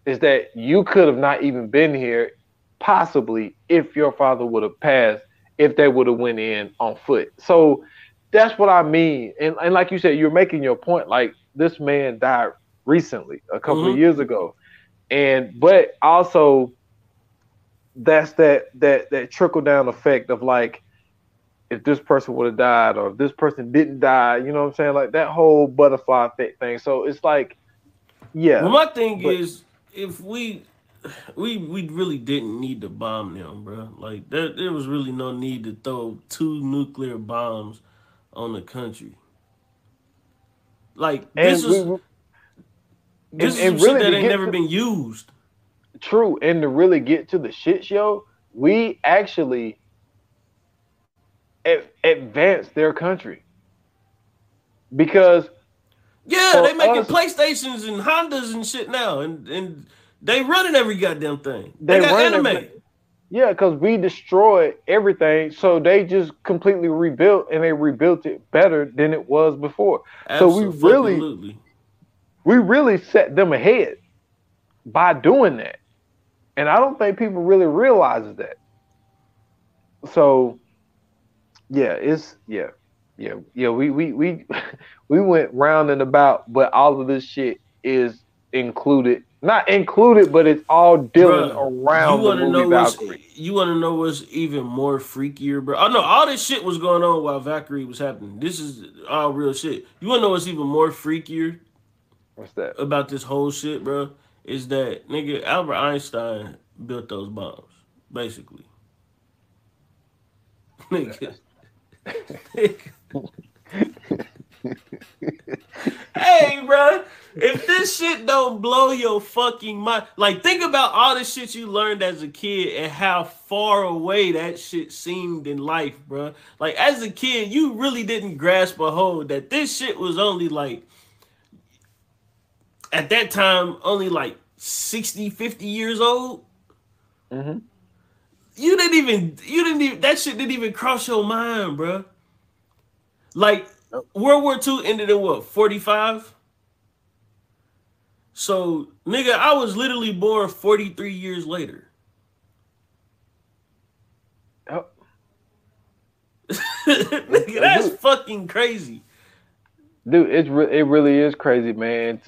is that you could have not even been here possibly if your father would have passed, if they would have went in on foot. So that's what I mean. And like you said, you're making your point. Like, this man died recently, a couple of years ago. But also that's that trickle down effect of like, if this person would have died or if this person didn't die, you know what I'm saying? Like that whole butterfly effect thing. So it's like, yeah. Well, my thing is, if we really didn't need to bomb them, bro. Like there was really no need to throw 2 nuclear bombs on the country. Like And this is some and shit really that to ain't get never to been used. true, and to really get to the shit show, we actually advanced their country because Yeah, they for making us, PlayStations and Hondas and shit now, and they running every goddamn thing. They they got running anime. everything. Yeah, because we destroyed everything, so they just completely rebuilt, and they rebuilt it better than it was before. So Absolutely. we really set them ahead by doing that, and I don't think people really realizes that. So yeah, yeah. We we went round and about, but all of this shit is included, not included, but it's all dealing Bruh, around the movie Valkyrie. you wanna know what's even more freakier, bro? Oh no, all this shit was going on while Valkyrie was happening. This is all real shit. You wanna know what's even more freakier What's that? about this whole shit, bro? Is that nigga Albert Einstein built those bombs, basically. Nigga. Hey, bro, if this shit don't blow your fucking mind, like think about all the shit you learned as a kid and how far away that shit seemed in life, bro. Like as a kid, you really didn't grasp a hold that this shit was only like at that time only like 60, 50 years old. Hmm. You didn't even that shit didn't even cross your mind, bro. Like World War II ended in what, 45? So, nigga, I was literally born 43 years later. Oh, Nigga, that's fucking crazy. dude, it really is crazy, man.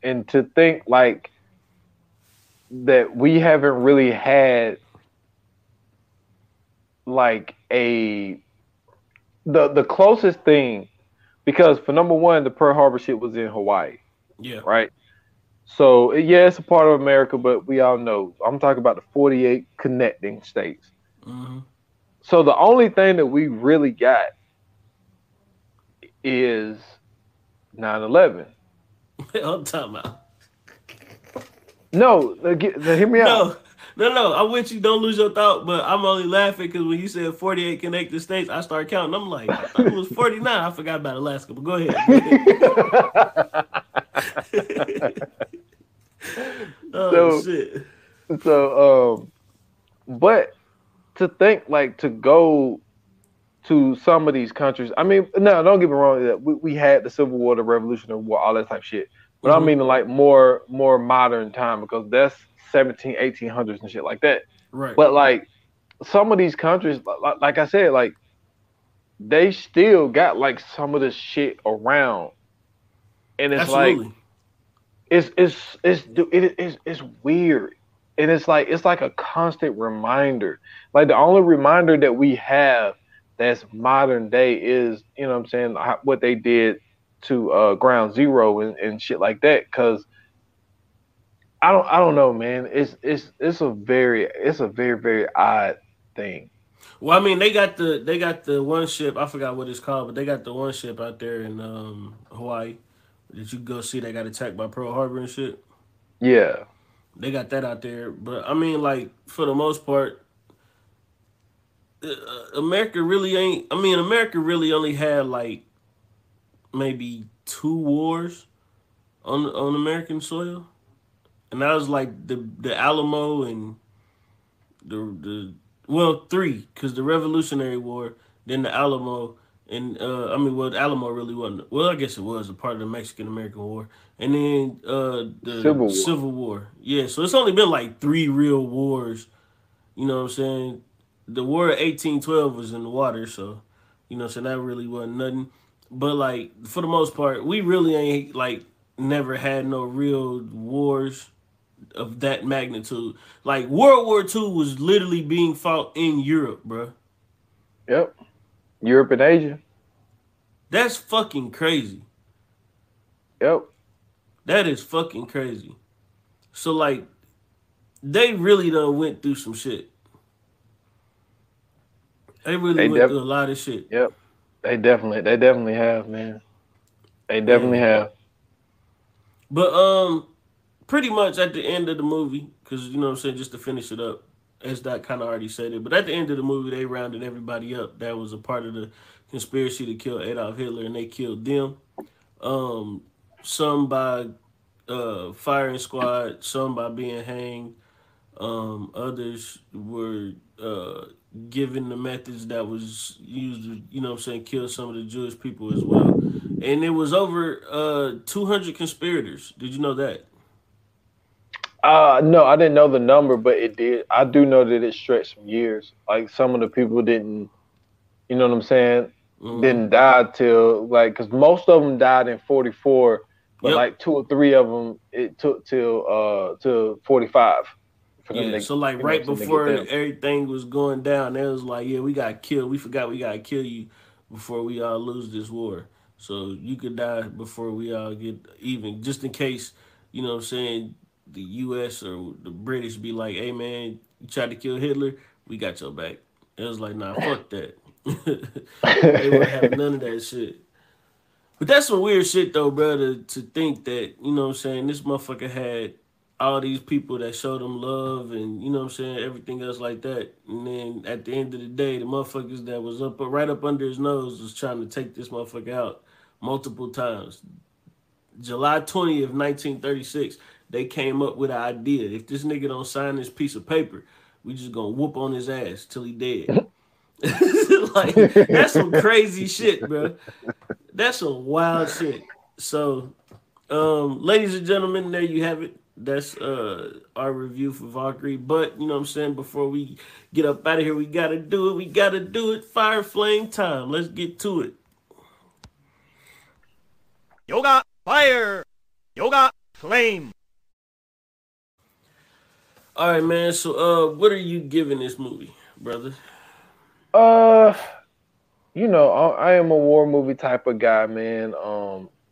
And to think like that we haven't really had like the closest thing, because for number one, the Pearl Harbor shit was in Hawaii, Yeah. right? So yeah, it's a part of America, but we all know I'm talking about the 48 connecting states. Mm-hmm. So the only thing that we really got is 9/11. I'm talking about. No, hear me out. No. I'm with you. Don't lose your thought. But I'm only laughing because when you said 48 connected states, I started counting. I'm like, I thought it was 49. I forgot about Alaska. But go ahead. Oh so shit. so but to think like to go to some of these countries. I mean, no, don't get me wrong. That we had the Civil War, the Revolutionary War, all that type of shit. But I Mm-hmm. mean like more modern time, because that's 17, 1800s and shit like that. Right. But like some of these countries, like I said, like they still got like some of this shit around, and it's like Absolutely. it's weird, and it's like a constant reminder. Like the only reminder that we have that's modern day is, you know what I'm saying, what they did to Ground Zero and shit like that. Because I don't know, man. It's a very odd thing. Well, I mean, they got the one ship. I forgot what it's called, but they got the one ship out there in Hawaii that you go see. They got attacked by Pearl Harbor and shit. Yeah. They got that out there, but I mean, like for the most part, America really ain't. I mean, America really only had like maybe two wars on American soil, and that was like the Alamo and the well three, because the Revolutionary War, then the Alamo, and I mean, well, the Alamo really wasn't. Well, I guess it was a part of the Mexican American War, and then the Civil War. Civil War. Yeah, so it's only been like three real wars. You know what I'm saying? The War of 1812 was in the water, so you know, so that really wasn't nothing. But like for the most part, we really ain't like never had no real wars of that magnitude. Like World War II was literally being fought in Europe, bro. Yep. Europe and Asia. That's fucking crazy. Yep. That is fucking crazy. So like they really done went through some shit. They really They went def through a lot of shit. Yep. They definitely have, man. They definitely have. But pretty much at the end of the movie, because you know what I'm saying, just to finish it up, as that kind of already said it. But at the end of the movie, they rounded everybody up that was a part of the conspiracy to kill Adolf Hitler, and they killed them. Um, some by firing squad, some by being hanged. Others were given the methods that was used to, you know what I'm saying, kill some of the Jewish people as well. And it was over 200 conspirators. Did you know that? No, I didn't know the number, but it did. I do know that it stretched some years. Like some of the people didn't, you know what I'm saying, didn't die till like, because most of them died in 44, but like 2 or 3 of them it took till 45 for them to, So like right before everything was going down, they was like, yeah, we got killed. We forgot we got to kill you before we all lose this war. So you could die before we all get even, just in case, you know what I'm saying, the U.S. or the British be like, hey, man, you tried to kill Hitler, we got your back. It was like, nah, fuck that. They wouldn't have none of that shit. But that's some weird shit, though, brother, to think that, you know what I'm saying, this motherfucker had all these people that showed him love and, you know what I'm saying, everything else like that. And then at the end of the day, the motherfuckers that was right up under his nose was trying to take this motherfucker out multiple times. July 20th, 1936, they came up with an idea. If this nigga don't sign this piece of paper, we just gonna whoop on his ass till he dead. Like, that's some crazy shit, bro. That's some wild shit. So, ladies and gentlemen, there you have it. That's our review for Valkyrie. But, you know what I'm saying, before we get up out of here, we gotta do it. We gotta do it. Fire flame time. Let's get to it. Yoga fire. Yoga flame. All right, man. So, what are you giving this movie, brother? You know, I am a war movie type of guy, man.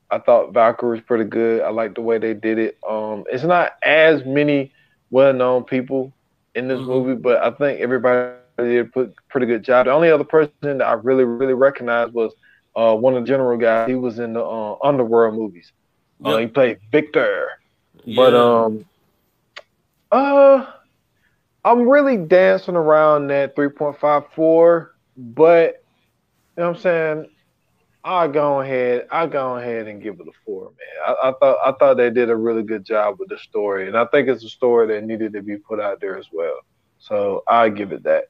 I thought Valkyrie was pretty good. I like the way they did it. It's not as many well-known people in this movie, but I think everybody did a pretty good job. The only other person that I really, really recognized was one of the general guys. He was in the Underworld movies. He played Victor. Yeah. But I'm really dancing around that 3.54, but you know what I'm saying, I'll go ahead and give it a 4, man. I thought they did a really good job with the story, and I think it's a story that needed to be put out there as well. So I give it that.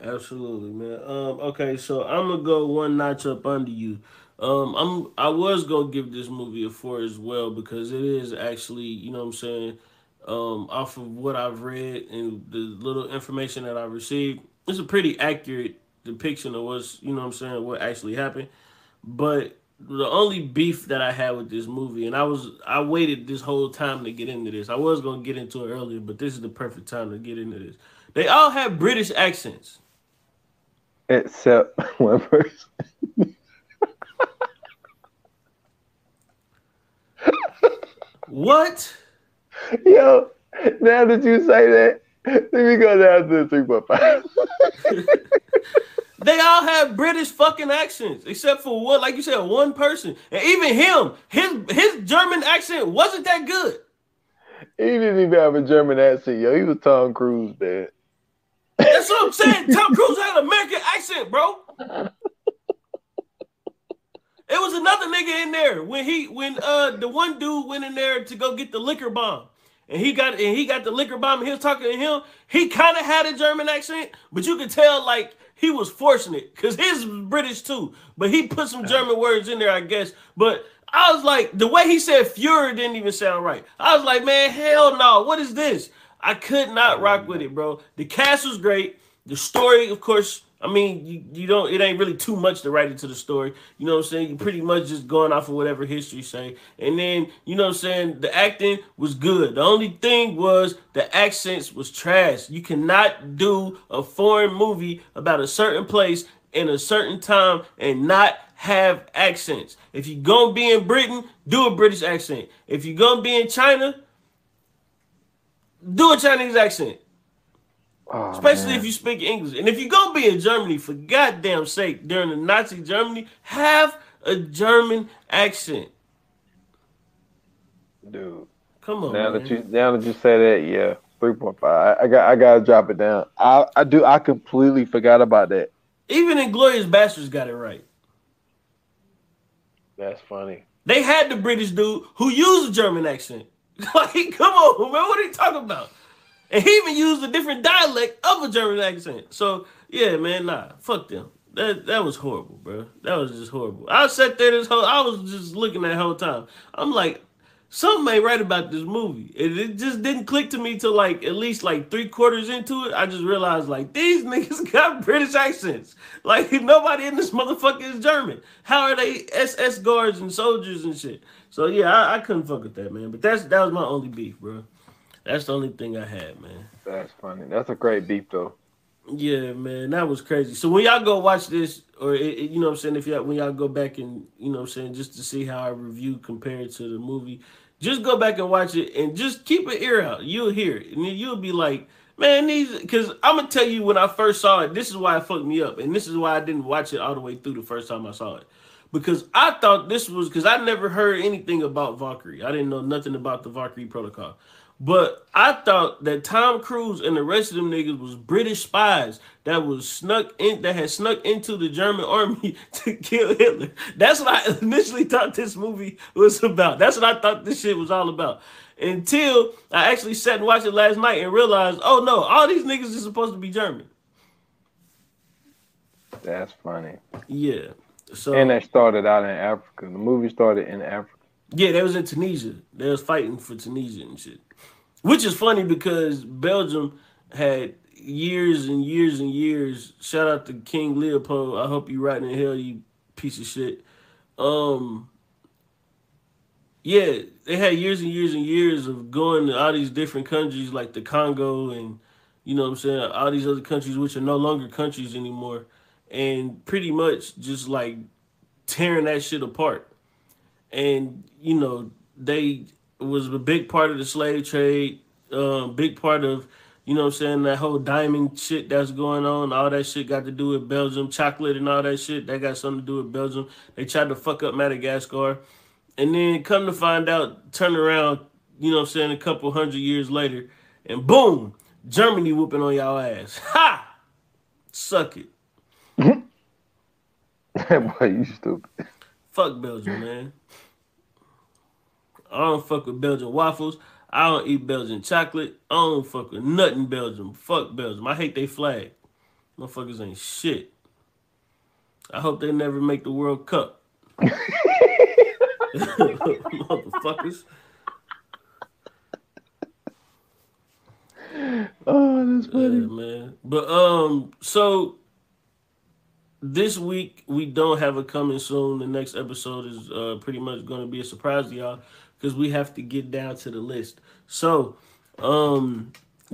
Absolutely, man. Okay, so I'm gonna go one notch up under you. I was gonna give this movie a 4 as well, because it is actually, you know what I'm saying, off of what I've read and the little information that I received, it's a pretty accurate depiction of what's, you know what I'm saying, what actually happened. But the only beef that I had with this movie, and I waited this whole time to get into this. I was gonna get into it earlier, but this is the perfect time to get into this. They all have British accents. Except one person. What? Yo, now that you say that, let me go down to the 3.5. They all have British fucking accents, except for what, like you said, one person. And even him, his German accent wasn't that good. He didn't even have a German accent, yo. He was Tom Cruise, man. That's what I'm saying. Tom Cruise had an American accent, bro. It was another nigga in there when the one dude went in there to go get the liquor bomb. And he got the liquor bomb and he was talking to him. He kind of had a German accent, but you could tell like he was forcing it because his was British too. But he put some German words in there, I guess. But I was like, the way he said Fuhrer didn't even sound right. I was like, man, hell no. What is this? I could not rock with it, bro. The cast was great. The story, of course, I mean, you don't, it ain't really too much to write into the story. You know what I'm saying? You're pretty much just going off of whatever history say. And then, you know what I'm saying? The acting was good. The only thing was the accents was trash. You cannot do a foreign movie about a certain place in a certain time and not have accents. If you're going to be in Britain, do a British accent. If you're going to be in China, do a Chinese accent. Oh, especially man, if you speak English. And if you're going to be in Germany, for goddamn sake, during the Nazi Germany, have a German accent. Dude. Come on, Now man. that you say that, yeah, 3.5. I gotta drop it down. I completely forgot about that. Even Inglorious Bastards got it right. That's funny. They had the British dude who used a German accent. Like, come on, man, what are you talking about? And he even used a different dialect of a German accent. So yeah, man, nah, fuck them. That was horrible, bro. That was just horrible. I sat there I was just looking at the whole time. I'm like, something ain't right about this movie. It just didn't click to me till like at least like 3/4 into it. I just realized like these niggas got British accents. Like nobody in this motherfucker is German. How are they SS guards and soldiers and shit? So yeah, I couldn't fuck with that, man. But that was my only beef, bro. That's the only thing I had, man. That's funny. That's a great beef though. Yeah, man, that was crazy. So when y'all go watch this, or you know what I'm saying, when y'all go back and you know what I'm saying, just to see how I review compared to the movie, just go back and watch it and just keep an ear out. You'll hear it, and then you'll be like, man, these. Because I'm gonna tell you when I first saw it, this is why it fucked me up, and this is why I didn't watch it all the way through the first time I saw it. Because I thought this was because I never heard anything about Valkyrie. I didn't know nothing about the Valkyrie protocol. But I thought that Tom Cruise and the rest of them niggas was British spies that had snuck into the German army to kill Hitler. That's what I initially thought this movie was about. That's what I thought this shit was all about. Until I actually sat and watched it last night and realized, oh no, all these niggas are supposed to be German. That's funny. Yeah. So And they started out in Africa. The movie started in Africa. yeah, they was in Tunisia. They was fighting for Tunisia and shit. Which is funny because Belgium had years and years and years. Shout out to King Leopold. I hope you rotting in hell, you piece of shit. Um, yeah, they had years and years and years of going to all these different countries like the Congo and you know what I'm saying, all these other countries which are no longer countries anymore, and pretty much just like tearing that shit apart. And you know they was a big part of the slave trade, big part of you know what I'm saying that whole diamond shit that's going on. All that shit got to do with Belgium, chocolate and all that shit that got something to do with Belgium. They tried to fuck up Madagascar, and then come to find out, turn around, you know what I'm saying, a couple 100 years later, and boom, Germany whooping on y'all ass. Ha! Suck it. Boy, you stupid. Fuck Belgium, man. I don't fuck with Belgian waffles. I don't eat Belgian chocolate. I don't fuck with nothing Belgium. Fuck Belgium. I hate they flag. Motherfuckers ain't shit. I hope they never make the World Cup. Motherfuckers. Oh, that's funny. Yeah, man. But so this week we don't have a coming soon. The next episode is pretty much going to be a surprise to y'all because we have to get down to the list. So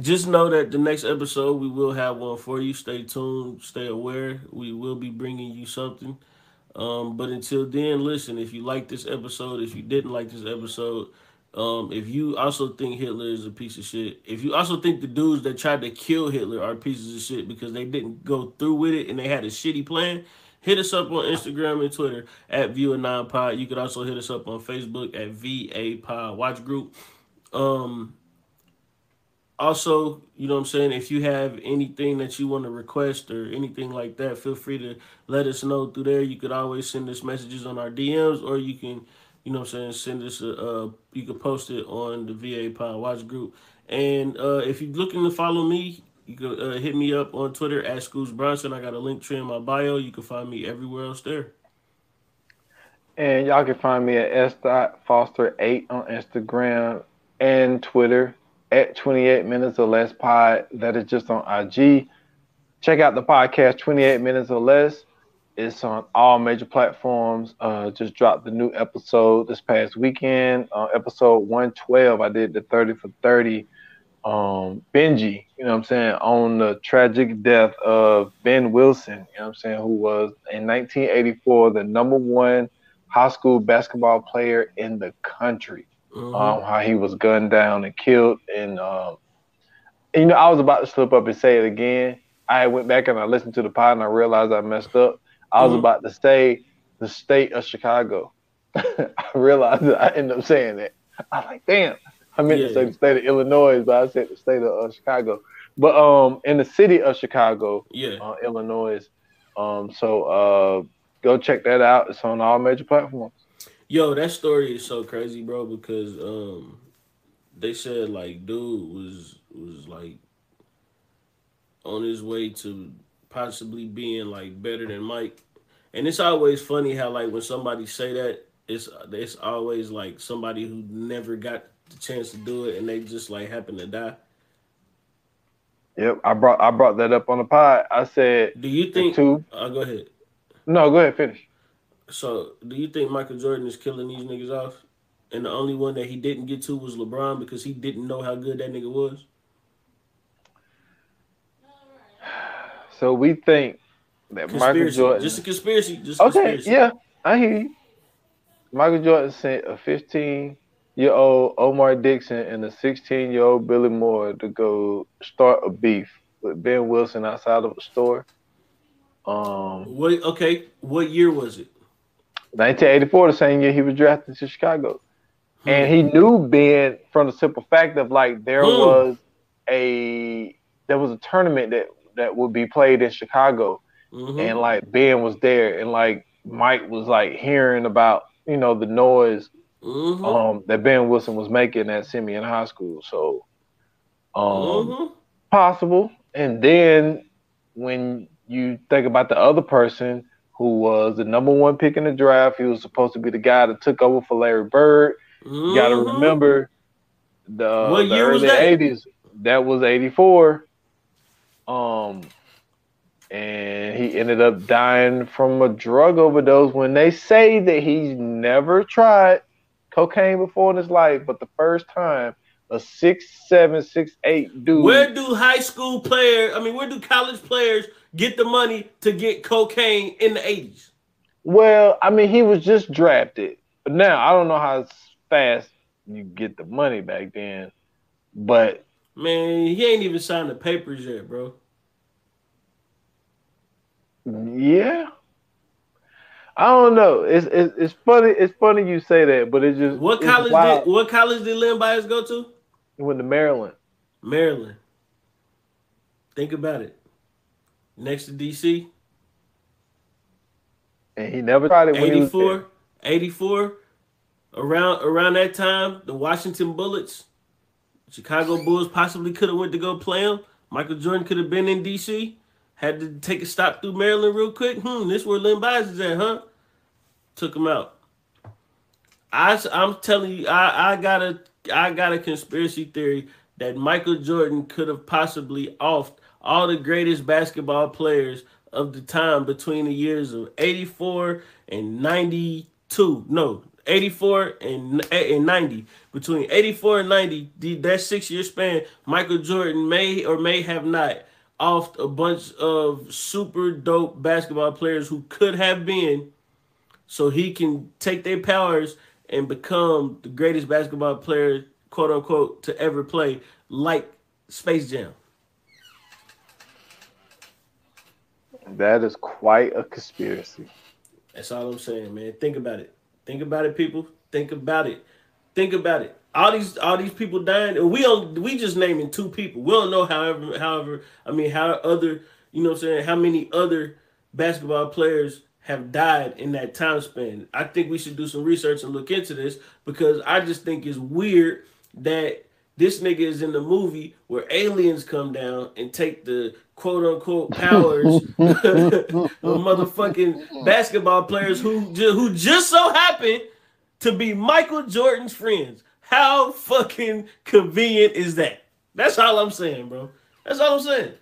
just know that the next episode we will have one for you. Stay tuned, stay aware. We will be bringing you something. But until then, listen, if you like this episode, if you didn't like this episode, if you also think Hitler is a piece of shit, if you also think the dudes that tried to kill Hitler are pieces of shit because they didn't go through with it and they had a shitty plan, hit us up on Instagram and Twitter at View9Pod. You could also hit us up on Facebook at VA Pod Watch Group. Also, you know what I'm saying, if you have anything that you want to request or anything like that, feel free to let us know through there. You could always send us messages on our DMs, or you can, you know what I'm saying, send us you can post it on the VA Pod Watch Group. And if you're looking to follow me, you can hit me up on Twitter at Scoots Bronson. I got a link tree in my bio. You can find me everywhere else there. And y'all can find me at s.foster8 on Instagram and Twitter at 28 minutes or less pod. That is just on IG. Check out the podcast 28 minutes or less. It's on all major platforms. Just dropped the new episode this past weekend. Episode 112, I did the 30 for 30 Benji, you know what I'm saying, on the tragic death of Ben Wilson, you know what I'm saying, who was in 1984 the number one high school basketball player in the country. How he was gunned down and killed. And you know, I was about to slip up and say it again. I went back and I listened to the pod and I realized I messed up. I was about to say the state of Chicago. I realized that I ended up saying that. I was like, damn. I meant to say the state of Illinois, but I said the state of Chicago. But in the city of Chicago, Illinois. So go check that out. It's on all major platforms. Yo, that story is so crazy, bro, because they said like dude was like on his way to possibly being like better than Mike. And it's always funny how like when somebody say that, it's always like somebody who never got the chance to do it and they just like happen to die. Yep, I brought that up on the pod. I said, do you think go ahead. No, go ahead, finish. So, do you think Michael Jordan is killing these niggas off? And the only one that he didn't get to was LeBron because he didn't know how good that nigga was? So we think that Michael Jordan... Just a conspiracy. Yeah, I hear you. Michael Jordan sent a 15-year-old Omar Dixon and a 16-year-old Billy Moore to go start a beef with Ben Wilson outside of a store. What year was it? 1984, the same year he was drafted to Chicago. And he knew Ben from the simple fact of like there was a tournament that would be played in Chicago. And like Ben was there and like Mike was like hearing about, the noise that Ben Wilson was making at Simeon High School. So possible. And then when you think about the other person who was the number one pick in the draft, he was supposed to be the guy that took over for Larry Bird. You got to remember the early 80s. That was 84. And he ended up dying from a drug overdose when they say that he's never tried cocaine before in his life, but the first time a 6'7", 6'8" dude. Where do college players get the money to get cocaine in the 80s? Well, I mean, he was just drafted. But now, I don't know how fast you get the money back then. But man, he ain't even signed the papers yet, bro. Yeah. I don't know. It's funny. It's funny you say that, but it's just what college did Len Bias go to? He went to Maryland. Maryland. Think about it. Next to DC. And he never tried it when 84, 84. Around that time, the Washington Bullets, Chicago Bulls possibly could have went to go play him. Michael Jordan could have been in DC. Had to take a stop through Maryland real quick. This where Len Bias is at, huh? Took him out. I'm telling you, I got a conspiracy theory that Michael Jordan could have possibly offed all the greatest basketball players of the time between the years of 84 and 92. No, 84 and 90. Between 84 and 90, that 6-year span, Michael Jordan may or may have not offed a bunch of super dope basketball players who could have been, so he can take their powers and become the greatest basketball player, quote unquote, to ever play, like Space Jam. That is quite a conspiracy. That's all I'm saying, man. Think about it. Think about it, people. Think about it. Think about it. All these people dying, and we just naming 2 people. We don't know how other, how many other basketball players have died in that time span. I think we should do some research and look into this because I just think it's weird that this nigga is in the movie where aliens come down and take the quote unquote powers of motherfucking basketball players who just so happen to be Michael Jordan's friends. How fucking convenient is that? That's all I'm saying, bro. That's all I'm saying.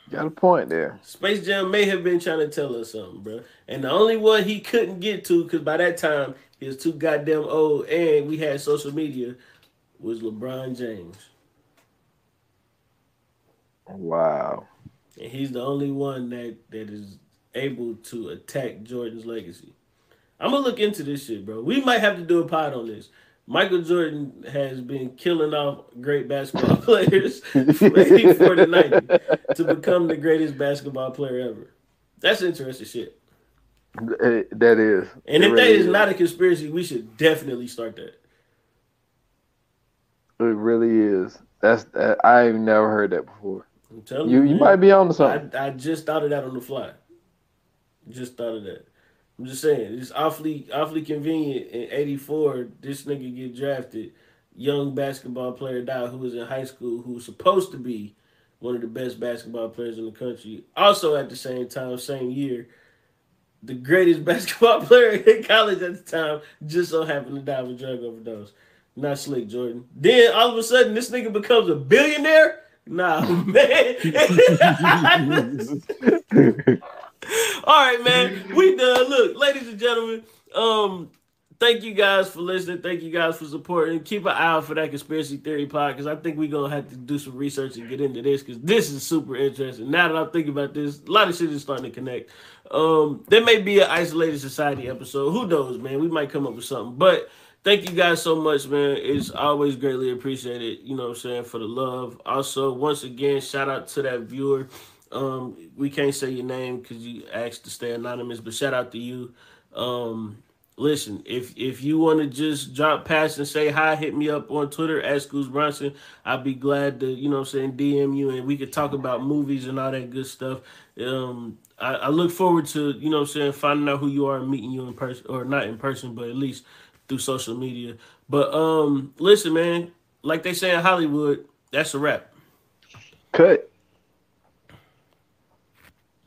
Got a point there. Space Jam may have been trying to tell us something, bro. And the only one he couldn't get to, because by that time he was too goddamn old and we had social media, was LeBron James. Wow. And he's the only one that is able to attack Jordan's legacy. I'm going to look into this shit, bro. We might have to do a pod on this. Michael Jordan has been killing off great basketball players from 84 to 90 to become the greatest basketball player ever. That's interesting shit. That is. And It if that really is not a conspiracy, we should definitely start that. It really is. I've never heard that before. I'm telling You you, you man. might be on to something. I just thought of that on the fly. Just thought of that. I'm just saying, it's awfully convenient. In '84, this nigga get drafted. Young basketball player died who was in high school, who was supposed to be one of the best basketball players in the country. Also, at the same time, same year, the greatest basketball player in college at the time just so happened to die of a drug overdose. Not slick, Jordan. Then all of a sudden, this nigga becomes a billionaire. Nah, man. All right, man. We done. Look, ladies and gentlemen, thank you guys for listening. Thank you guys for supporting. Keep an eye out for that conspiracy theory pod because I think we're gonna have to do some research and get into this because this is super interesting. Now that I'm thinking about this, a lot of shit is starting to connect. There may be an isolated society episode. Who knows, man? We might come up with something. But thank you guys so much, man. It's always greatly appreciated, you know what I'm saying, for the love. Also, once again, shout out to that viewer. We can't say your name because you asked to stay anonymous, but shout out to you. Listen, if you want to just drop past and say hi, hit me up on Twitter at Scoots Bronson. I'll be glad to, you know what I'm saying, DM you and we could talk about movies and all that good stuff. I look forward to, you know what I'm saying, finding out who you are and meeting you in person, or not in person, but at least through social media. But listen, man, like they say in Hollywood, that's a wrap. Cut.